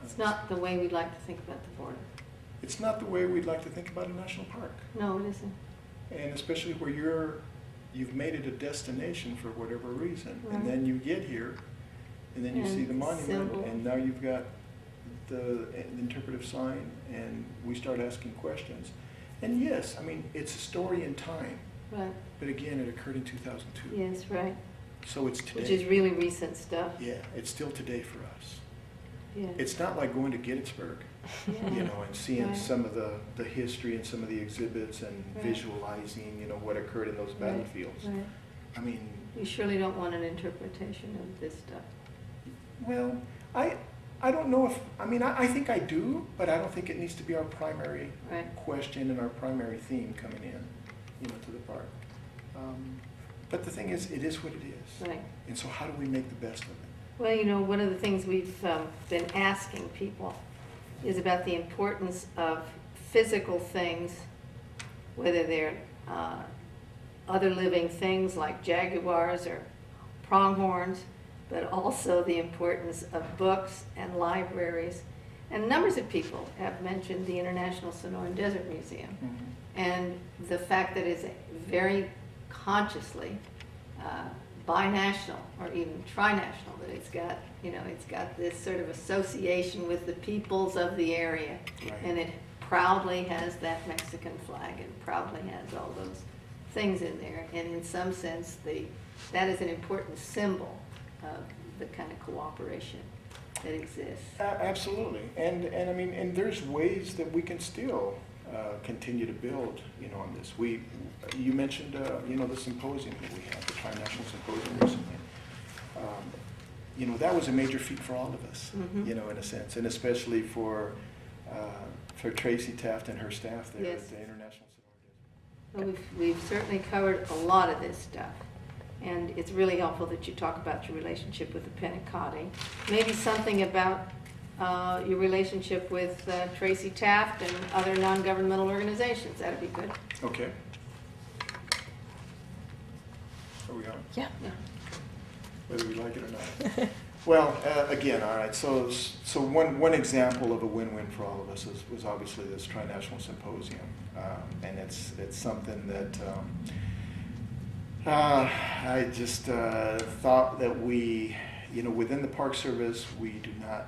It's not the way we'd like to think about the border. It's not the way we'd like to think about a national park. No, it isn't. And especially where you've made it a destination for whatever reason. Right. And then you get here, and then you see the And monument, symbol. and now you've got the interpretive sign, and we start asking questions. And yes, it's a story in time, Right, but again, it occurred in 2002. yes, right. So it's today. Which is really recent stuff. Yeah, it's still today for us. Yeah. It's not like going to Gettysburg, Yeah. and seeing Right. some of the history and some of the exhibits and Right. visualizing, what occurred in those Right, battlefields. Right. You surely don't want an interpretation of this stuff. Well, I don't know if, I think I do, but I don't think it needs to be our primary Right. question and our primary theme coming in, to the park. But the thing is, it is what it is. Right. And so how do we make the best of it? Well, one of the things we've been asking people is about the importance of physical things, whether they're other living things like jaguars or pronghorns, but also the importance of books and libraries. And numbers of people have mentioned the International Sonoran Desert Museum, and the fact that it's very consciously binational or even trinational, that it's got this sort of association with the peoples of the area. Right. And it proudly has that Mexican flag and proudly has all those things in there. And in some sense, that is an important symbol of the kind of cooperation that exists. Absolutely. And there's ways that we can still continue to build, on this. You mentioned, the symposium that we had, the Tri-National Symposium recently. That was a major feat for all of us, Mhm. in a sense, and especially for Tracy Taft and her staff there Yes. at the International Sonoran Desert. Well, we've certainly covered a lot of this stuff, and it's really helpful that you talk about your relationship with the Pinacati. Maybe something about your relationship with Tracy Taft and other non-governmental organizations. That'd be good. Okay. Are we on? Yeah. Yeah. Whether we like it or not. Well, again, all right, so one example of a win-win for all of us was obviously this Tri-National Symposium. And it's something that I just thought that we, within the Park Service, we do not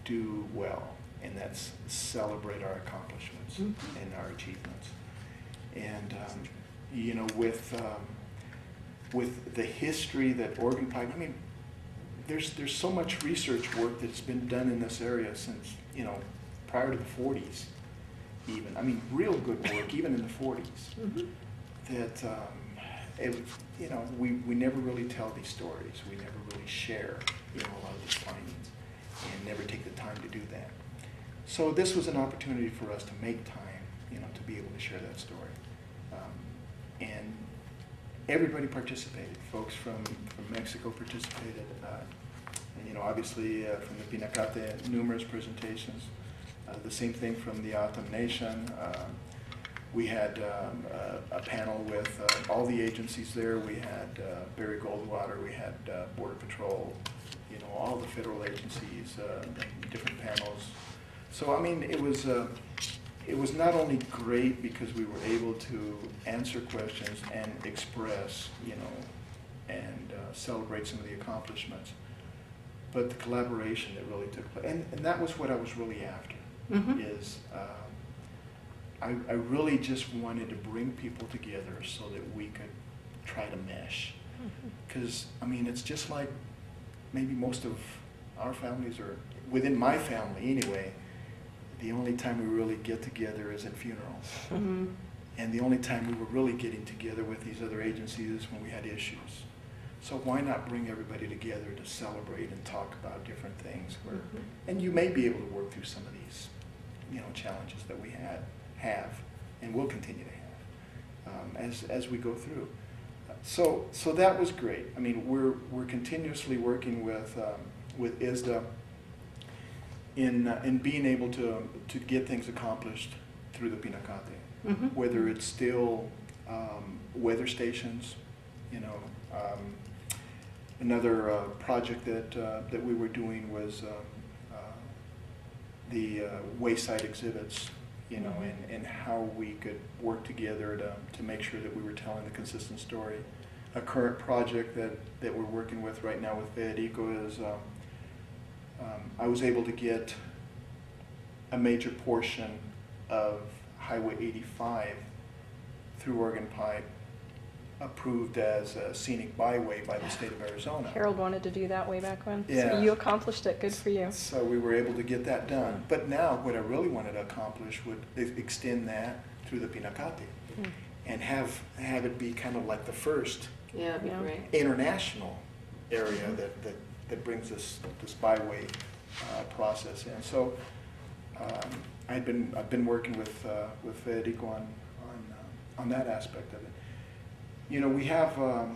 do well, and that's celebrate our accomplishments Mhm. and our achievements. And, with the history that Oregon Pipe, there's so much research work that's been done in this area since, prior to the 40s even. Real good work, even in the 40s, Mhm. that, we never really tell these stories. We never really share, a lot of these findings, and never take the time to do that. So this was an opportunity for us to make time, to be able to share that story. And everybody participated. Folks from Mexico participated. And, obviously from the Pinacate, numerous presentations. The same thing from the Autumn Nation. We had a panel with all the agencies there. We had Barry Goldwater. We had Border Patrol. All the federal agencies, different panels. So it was not only great because we were able to answer questions and express, and celebrate some of the accomplishments, but the collaboration that really took place. And that was what I was really after, Mhm. is I really just wanted to bring people together so that we could try to mesh. Because, it's just like maybe most of our families, or within my family anyway, the only time we really get together is at funerals. Mhm. And the only time we were really getting together with these other agencies is when we had issues. So why not bring everybody together to celebrate and talk about different things? Mhm. And you may be able to work through some of these, challenges that we have, and will continue to have as we go through. So that was great. We're continuously working with ISDA in being able to get things accomplished through the Pinacate. Mhm. Whether it's still weather stations, another project that we were doing was the wayside exhibits, and how we could work together to make sure that we were telling the consistent story. A current project that we're working with right now with Federico is I was able to get a major portion of Highway 85 through Oregon Pipe approved as a scenic byway by the state of Arizona. Harold wanted to do that way back when. Yeah. So you accomplished it. Good for you. So we were able to get that done. But now what I really wanted to accomplish would extend that through the Pinacate and have it be kind of like the first Yeah, that'd be Yeah. great. international area that brings this byway process in. So I've been working with Federico on that aspect of it. We have a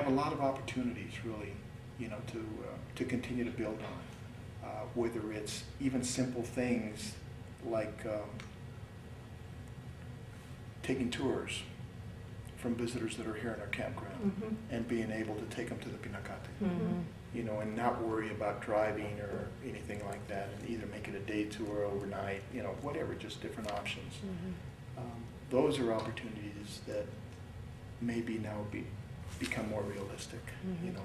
lot of opportunities really, to continue to build on, whether it's even simple things like taking tours from visitors that are here in our campground Mhm. and being able to take them to the Pinacate. Mhm. And not worry about driving or anything like that, and either make it a day tour overnight, whatever, just different options. Those are opportunities that maybe now become more realistic,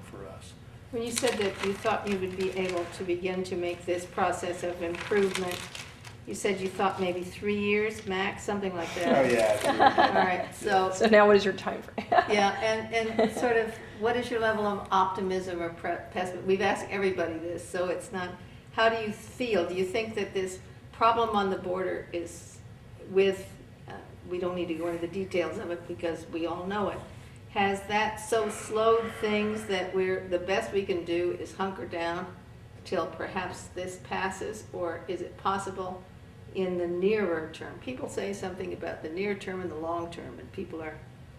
for us. When you said that you thought you would be able to begin to make this process of improvement, you said you thought maybe 3 years max, something like that? Oh, yeah. All right, so, So now what is your time frame? yeah, and sort of, what is your level of optimism or pessimism? We've asked everybody this, so it's not, how do you feel? Do you think that this problem on the border is with, we don't need to go into the details of it because we all know it. Has that so slowed things that the best we can do is hunker down till perhaps this passes? Or is it possible in the nearer term? People say something about the near term and the long term, and people are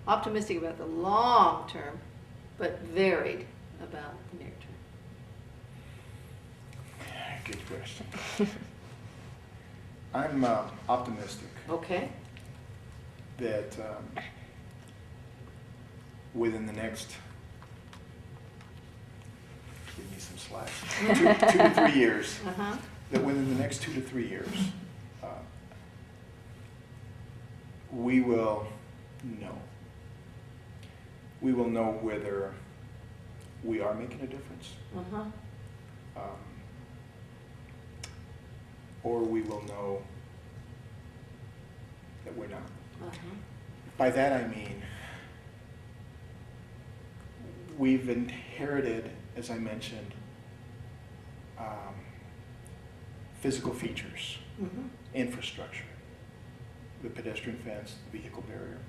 optimistic about the long term, but varied about the near term. Good question. I'm optimistic Okay. that within the next, give me some slack, 2 to 3 years, Uh-huh. that within the next 2 to 3 years, we will know. We will know whether we are making a difference, Uh-huh. or we will know that we're not. Uh-huh. By that I mean, we've inherited, as I mentioned, physical features, Mhm. infrastructure, the pedestrian fence, the vehicle barrier.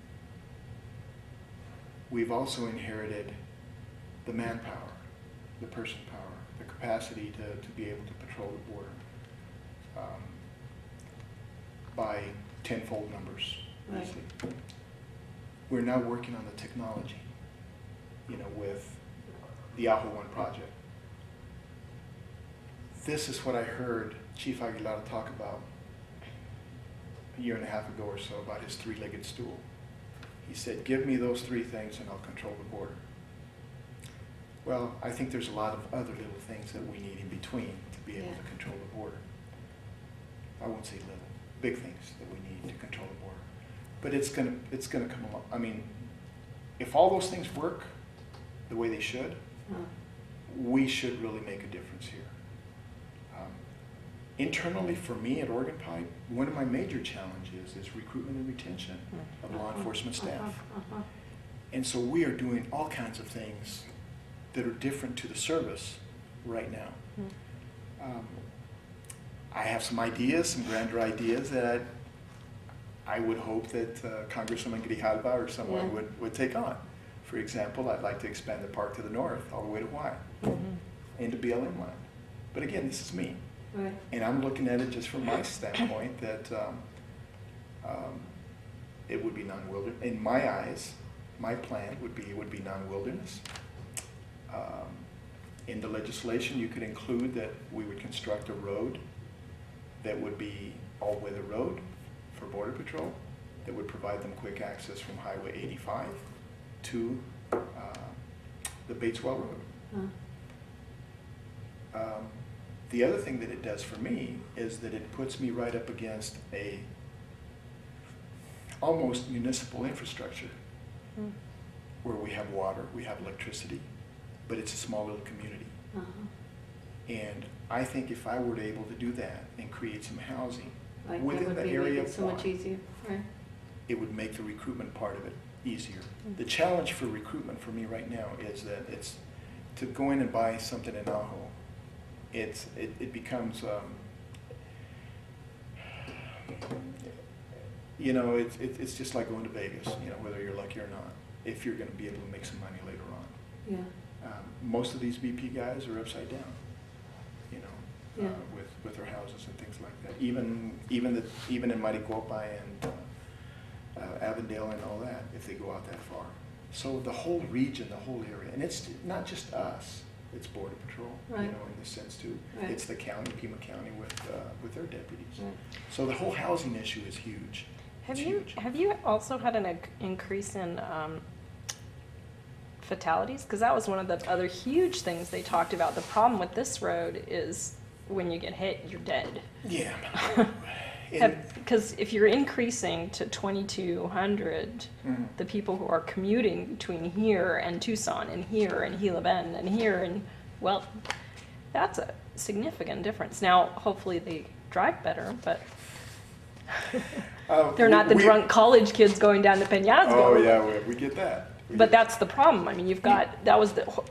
We've also inherited the manpower, the person power, the capacity to be able to patrol the border by tenfold numbers. Right. easily. We're now working on the technology, with the AHO 1 project. This is what I heard Chief Aguilar talk about a year and a half ago or so about his three-legged stool. He said, give me those 3 things and I'll control the border. Well, I think there's a lot of other little things that we need in between to be able Yeah. to control the border. I won't say little, big things that we need to control the border. But it's gonna come along. I mean, if all those things work the way they should, we should really make a difference here. Internally, for me at Oregon Pipe, one of my major challenges is recruitment and retention of law enforcement staff. Uh-huh. And so we are doing all kinds of things that are different to the service right now. I have some ideas, some grander ideas that I would hope that Congresswoman Grijalva or someone Yeah. would take on. For example, I'd like to expand the park to the north, all the way to Hawaii, into BLM land. But again, this is me. Right. And I'm looking at it just from my standpoint that it would be non-wilderness. In my eyes, my plan would be non-wilderness. In the legislation, you could include that we would construct a road that would be all-weather road for Border Patrol that would provide them quick access from Highway 85 to the Bateswell Road. The other thing that it does for me is that it puts me right up against a almost municipal infrastructure where we have water, we have electricity, but it's a small little community. And I think if I were to able to do that and create some housing Like within the make area it of so much Guam, easier. Right. it would make the recruitment part of it easier. The challenge for recruitment for me right now is that it's to go in and buy something in Ajo. It becomes it's just like going to Vegas, whether you're lucky or not, if you're going to be able to make some money later on. Yeah. Most of these BP guys are upside down, Yeah. with their houses and things like that. Even in Maricopa and Avondale and all that, if they go out that far. So the whole region, the whole area, and it's not just us. It's Border Patrol, Right. in this sense too. Right. It's the county, Pima County, with their deputies. Right. So the whole housing issue is huge. It's huge. Have you also had an increase in fatalities? Because that was one of the other huge things they talked about. The problem with this road is when you get hit, you're dead. Yeah. Because if you're increasing to 2,200, the people who are commuting between here and Tucson and here and Gila Bend and here and, well, that's a significant difference. Now, hopefully they drive better, but they're not the drunk college kids going down to Peñasco. Oh, yeah, we get that. But that's the problem. I mean, you've got,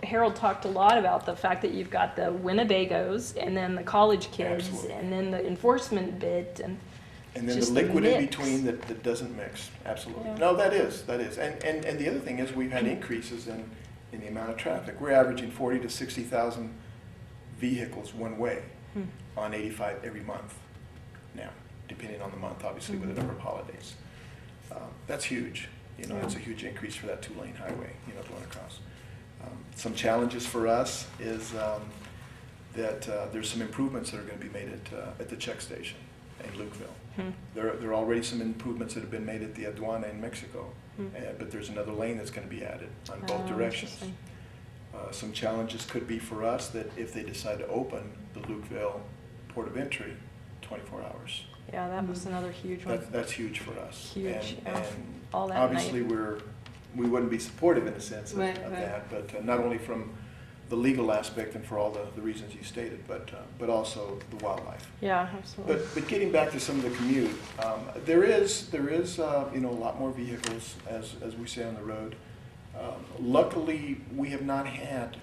Harold talked a lot about the fact that you've got the Winnebagos and then the college kids Absolutely. and then the enforcement bit and And then just the the liquid in mix. between that doesn't mix, absolutely. Yeah. No, that is. And the other thing is we've had increases in the amount of traffic. We're averaging 40 to 60,000 vehicles one way on 85 every month now, depending on the month, obviously, with the number of holidays. That's huge. You know, Yeah. it's a huge increase for that two-lane highway, you know, going across. Some challenges for us is that there's some improvements that are going to be made at the check station in Lukeville. There are already some improvements that have been made at the aduana in Mexico, but there's another lane that's going to be added on both directions. Interesting. Some challenges could be for us that if they decide to open the Lukeville port of entry, 24 hours. Yeah, that was another huge one. That's huge for us. Huge, And, yeah. and All that obviously night. we wouldn't be supportive in a sense of, Right, of right. that, but not only from the legal aspect and for all the reasons you stated, but also the wildlife. Yeah, absolutely. But getting back to some of the commute, there is you know, a lot more vehicles as we say on the road. Luckily, we have not had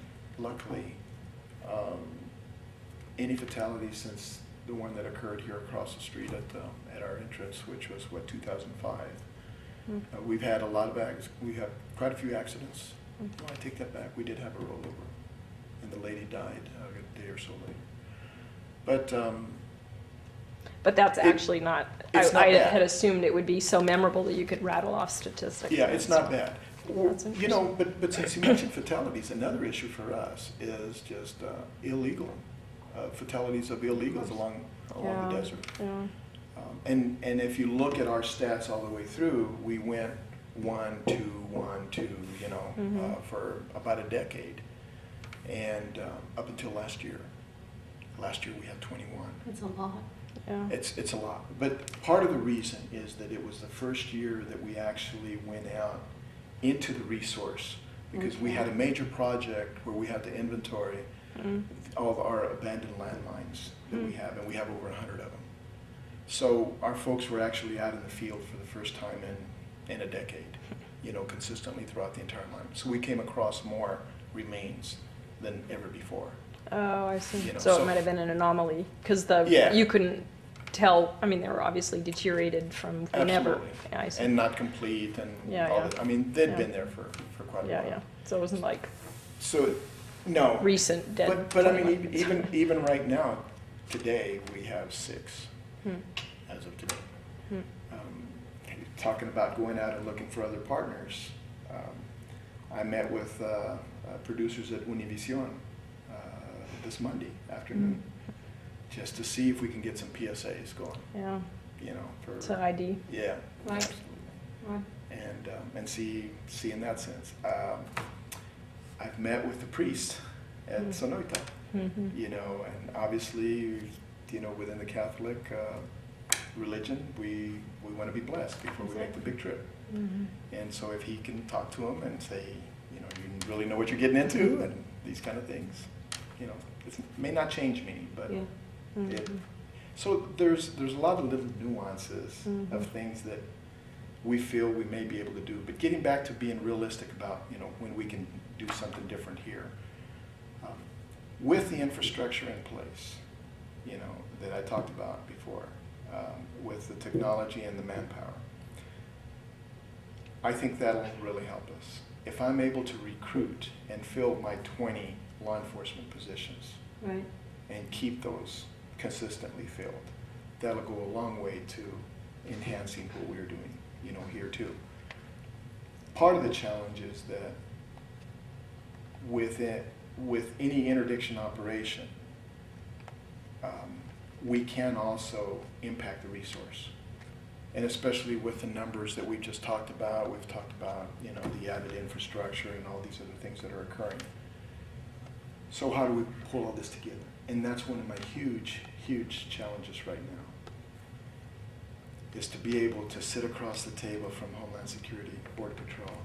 any fatalities since the one that occurred here across the street at our entrance, which was 2005. We've had a lot of we have quite a few accidents. Well, I take that back. We did have a rollover, and the lady died a day or so later. But that's actually not, it's not I bad. had assumed it would be so memorable that you could rattle off statistics. Yeah, it's not bad. That's You know, but since you mentioned fatalities, another issue for us is just illegal fatalities of illegals along Yeah, the desert. yeah. And if you look at our stats all the way through, we went 1, 2, 1, 2, you know, for about a decade, and up until last year. Last year we had 21. It's a lot. Yeah. It's a lot, but part of the reason is that it was the first year that we actually went out into the resource, because we had a major project where we had to inventory all of our abandoned landmines that we have, and we have over 100 of them. So our folks were actually out in the field for the first time in a decade, you know, consistently throughout the entire line. So we came across more remains than ever before. Oh, I see. You know, So so- it might have been an anomaly, because Yeah. you couldn't tell, I mean, they were obviously deteriorated from whenever. Absolutely. Yeah, I see. And not complete and Yeah, all yeah. that. I mean, they'd Yeah. been there for quite a Yeah, while. yeah. So it wasn't like So, no. recent dead. But I mean, 21. even right now, today, we have 6 Hmm. as of today. Hmm. Talking about going out and looking for other partners, I met with producers at Univision this Monday afternoon, just to see if we can get some PSAs going, Yeah, you know, for, it's an ID. yeah, Right. absolutely. Right. And see in that sense. I've met with the priest at Sonoita, you know, and obviously, you know, within the Catholic religion, we want to be blessed before we make the big trip. And so if he can talk to him and say, you know, you really know what you're getting into and these kind of things, you know, it may not change me, but Yeah. so there's a lot of little nuances of things that we feel we may be able to do. But getting back to being realistic about, you know, when we can do something different here. With the infrastructure in place, you know, that I talked about before, with the technology and the manpower, I think that'll really help us. If I'm able to recruit and fill my 20 law enforcement positions Right. and keep those consistently filled, that'll go a long way to enhancing what we're doing, you know, here too. Part of the challenge is that with any interdiction operation, we can also impact the resource. And especially with the numbers that we've just talked about, you know, the added infrastructure and all these other things that are occurring. So how do we pull all this together? And that's one of my huge, huge challenges right now, is to be able to sit across the table from Homeland Security, Border Patrol,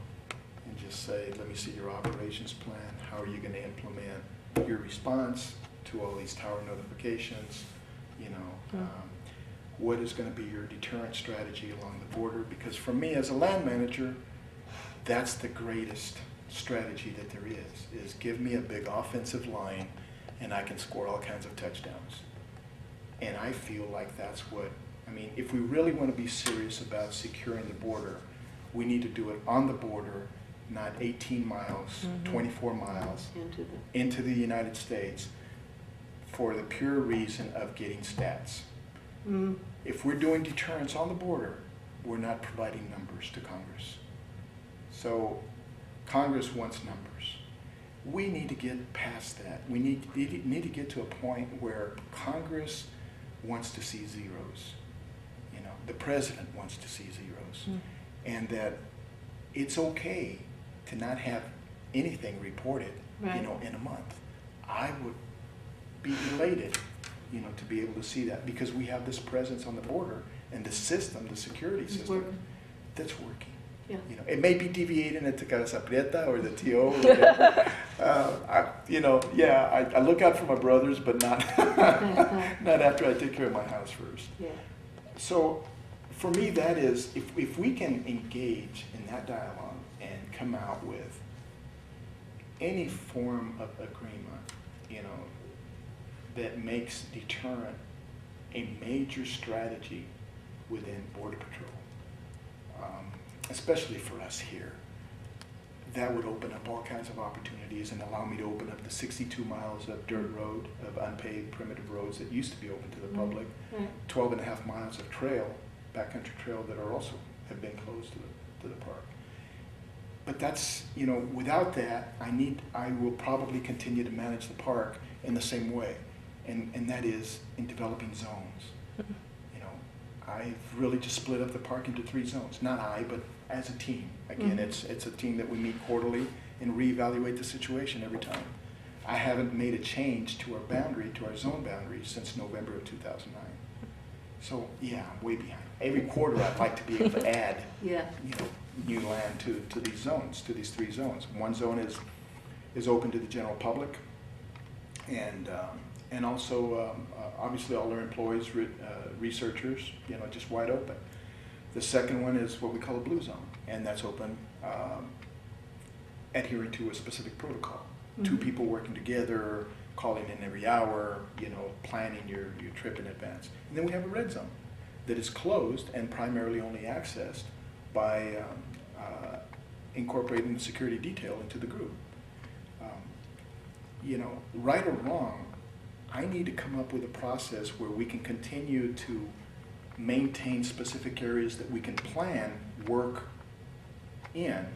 and just say, let me see your operations plan. How are you going to implement your response to all these tower notifications? You know, what is going to be your deterrent strategy along the border? Because for me as a land manager, that's the greatest strategy that there is give me a big offensive line and I can score all kinds of touchdowns. And I feel like that's what, I mean, if we really want to be serious about securing the border, we need to do it on the border, not 18 miles, 24 miles into the United States for the pure reason of getting stats. If we're doing deterrence on the border, we're not providing numbers to Congress. So Congress wants numbers. We need to get past that. We need to get to a point where Congress wants to see zeros. You know, the president wants to see zeros. And that it's okay to not have anything reported, you know, in a month. I would be elated, you know, to be able to see that because we have this presence on the border and the system, the security system, that's working. Yeah. You know, it may be deviating at the Casa Prieta or the TO. Or whatever. You know, yeah, I look out for my brothers, but not not after I take care of my house first. Yeah. So, for me, that is if we can engage in that dialogue and come out with any form of agreement, you know, that makes deterrent a major strategy within Border Patrol, especially for us here. That would open up all kinds of opportunities and allow me to open up the 62 miles of dirt road, of unpaved primitive roads that used to be open to the public, 12 and a half miles of trail, backcountry trail that are also have been closed to the park. But that's, you know, without that, I will probably continue to manage the park in the same way, and that is in developing zones. You know, I've really just split up the park into 3 zones. Not I, but as a team. Again, it's a team that we meet quarterly and reevaluate the situation every time. I haven't made a change to our boundary, to our zone boundary, since November of 2009. So yeah, I'm way behind. Every quarter, I'd like to be able to add, you know, new land to these zones, to these 3 zones. One zone is open to the general public, and also obviously all our employees, researchers, you know, just wide open. The second one is what we call a blue zone, and that's open, adhering to a specific protocol. 2 people working together, calling in every hour, you know, planning your trip in advance. And then we have a red zone that is closed and primarily only accessed by incorporating the security detail into the group. You know, right or wrong, I need to come up with a process where we can continue to maintain specific areas that we can plan work in,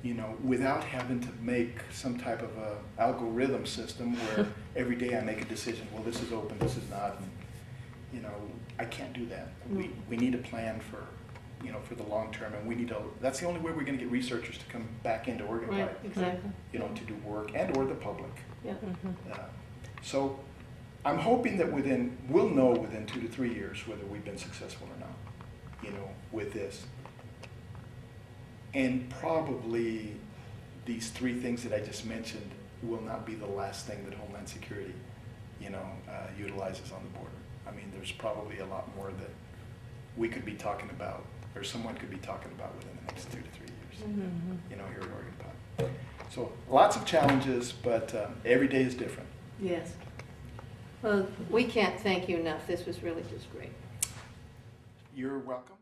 you know, without having to make some type of a algorithm system where every day I make a decision, well, this is open, this is not, and, you know, I can't do that. We need a plan for, you know, for the long term, and we need to, that's the only way we're going to get researchers to come back into Oregon Pipe, Exactly. you know, to do work, and or the public. Yeah. So I'm hoping that we'll know within 2 to 3 years whether we've been successful or not, you know, with this. And probably these 3 things that I just mentioned will not be the last thing that Homeland Security, you know, utilizes on the border. I mean, there's probably a lot more that we could be talking about, or someone could be talking about within the next 2 to 3 years, you know, here at Oregon Pipe. So lots of challenges, but every day is different. Yes. Well, we can't thank you enough. This was really just great. You're welcome.